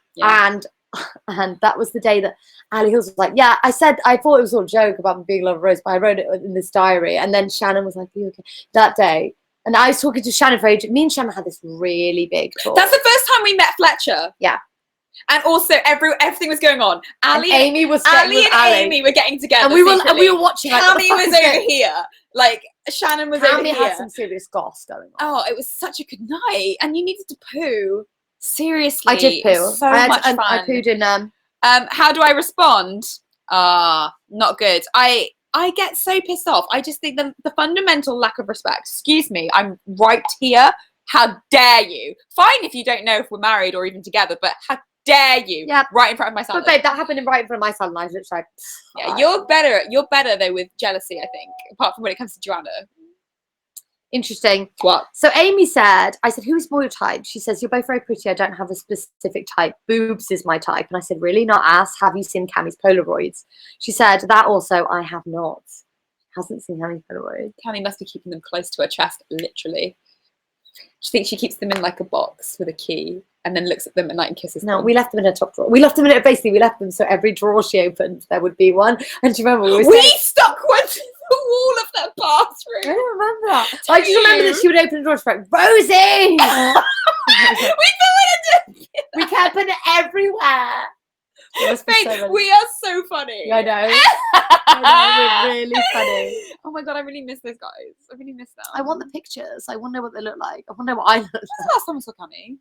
that was the day that Ali Hills was like, "Yeah," I thought it was all a joke about me being Love Rose, but I wrote it in this diary. And then Shannon was like, "Are you okay?" That day. And I was talking to Shannon for ages. Me and Shannon had this really big talk. That's the first time we met Fletcher. Yeah. And also everything was going on. Ali and Amy was Amy were getting together. And we were watching. Cammie was over here. Like, Shannon was over here. Cammie had some serious goss going on. Oh, it was such a good night. And you needed to poo. Seriously. I did poo. So much fun. I pooed in how do I respond? Not good. I get so pissed off. I just think the fundamental lack of respect. Excuse me, I'm right here. How dare you? Fine if you don't know if we're married or even together, but how dare you? Yeah. Right in front of my son. But babe, that happened right in front of my son, and I was just like, yeah, you're better though with jealousy, I think, apart from when it comes to Joanna. Interesting. What? So Amy said, I said, "Who's more your type?" She says, "You're both very pretty. I don't have a specific type. Boobs is my type." And I said, "Really? Not ass? Have you seen Cammie's Polaroids?" She said, "That also I have not." Hasn't seen Cammie's Polaroids. Cammie must be keeping them close to her chest, literally. Do you think she keeps them in like a box with a key and then looks at them at night and kisses them? No, we left them in her top drawer. We left them them so every drawer she opened, there would be one. And do you remember we stuck one to the wall of that bathroom? I don't remember that. I just remember that she would open the door and she'd be like, "Rosie!" We kept putting it everywhere. Babe, we are so funny. I know. We're really funny. Oh my god, I really miss those guys. I really miss them. I want the pictures. I want to know what they look like. I want to know what I look like. When was the last time I saw Cammie?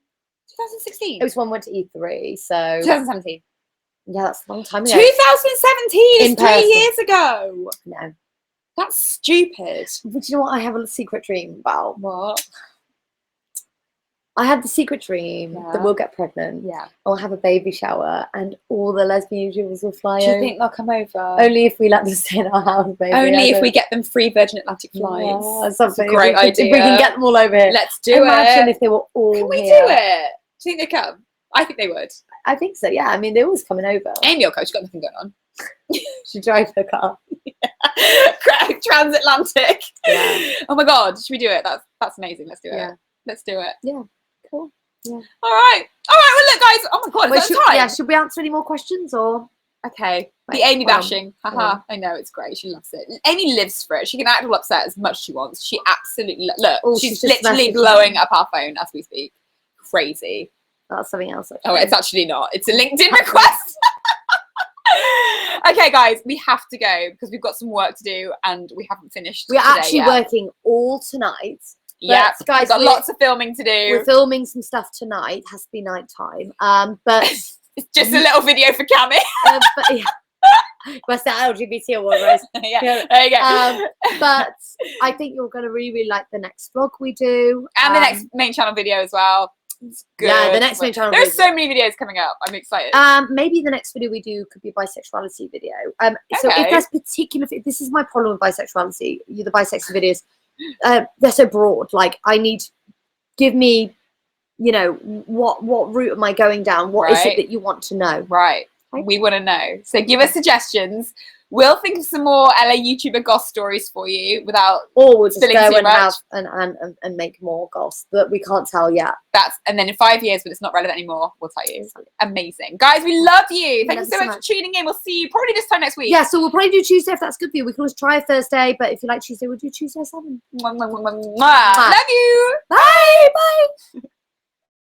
2016. It was when we went to E3, so 2017. Yeah, that's a long time ago. 2017 is In 3 person. years ago. No. That's stupid. But you know what I have a secret dream about? What? I have the secret dream that we'll get pregnant. Yeah. I'll have a baby shower and all the lesbian YouTubers will fly Do you over. think they'll come over? Only if we let them stay in our house, baby. Only if we get them free Virgin Atlantic flights. Yeah, something. Great idea. If we can get them all over here. Let's do Imagine it. if they were all Can we here. do it? Do you think they come? I think they would. I think so, yeah. I mean, they're always coming over. Amy will come. She's got nothing going on. She drives her car. Transatlantic. Yeah. Oh my god, should we do it? That's amazing. Let's do it. Yeah. Let's do it. Yeah. Cool. Yeah. All right. Well, look, guys. Oh my god, Wait, is that time? yeah. Should we answer any more questions or? Okay. Wait, The Amy hold on, bashing. hold Haha. on. I know, it's great. She loves it. Amy lives for it. She can act all upset as much as she wants. She absolutely look. Oh, she's she's just literally messaging blowing me. up our phone as we speak. Crazy. That's something else. Actually. Oh, it's actually not. It's a LinkedIn request. Okay, guys, we have to go because we've got some work to do and we haven't finished. We're today actually yet. working all tonight. Yeah, guys, we've got lots of filming to do. We're filming some stuff tonight. It has to be night time. But it's just a little video for Cammie. but yeah. What's that LGBT award, Rose? Yeah, there you go. But I think you're going to really like the next vlog we do. And the next main channel video as well. It's good. Yeah, the next main channel There's video. so many videos coming up. I'm excited. Maybe the next video we do could be a bisexuality video. So Okay. if there's particular, this is my problem with bisexuality. The bisexual videos, they're so broad. Like I need, give me, you know, what route am I going down? What is it that you want to know? Right. We want to know. So give us suggestions. We'll think of some more LA YouTuber goss stories for you without or we'll just spilling go too and much. have and make more goss, but we can't tell yet. And then in 5 years when it's not relevant anymore, we'll tell you. Amazing. Guys, we love you. Thank you so much for tuning in. We'll see you probably this time next week. Yeah, so we'll probably do Tuesday if that's good for you. We can always try Thursday, but if you like Tuesday, we'll do Tuesday at 7. Love you. Bye. Bye.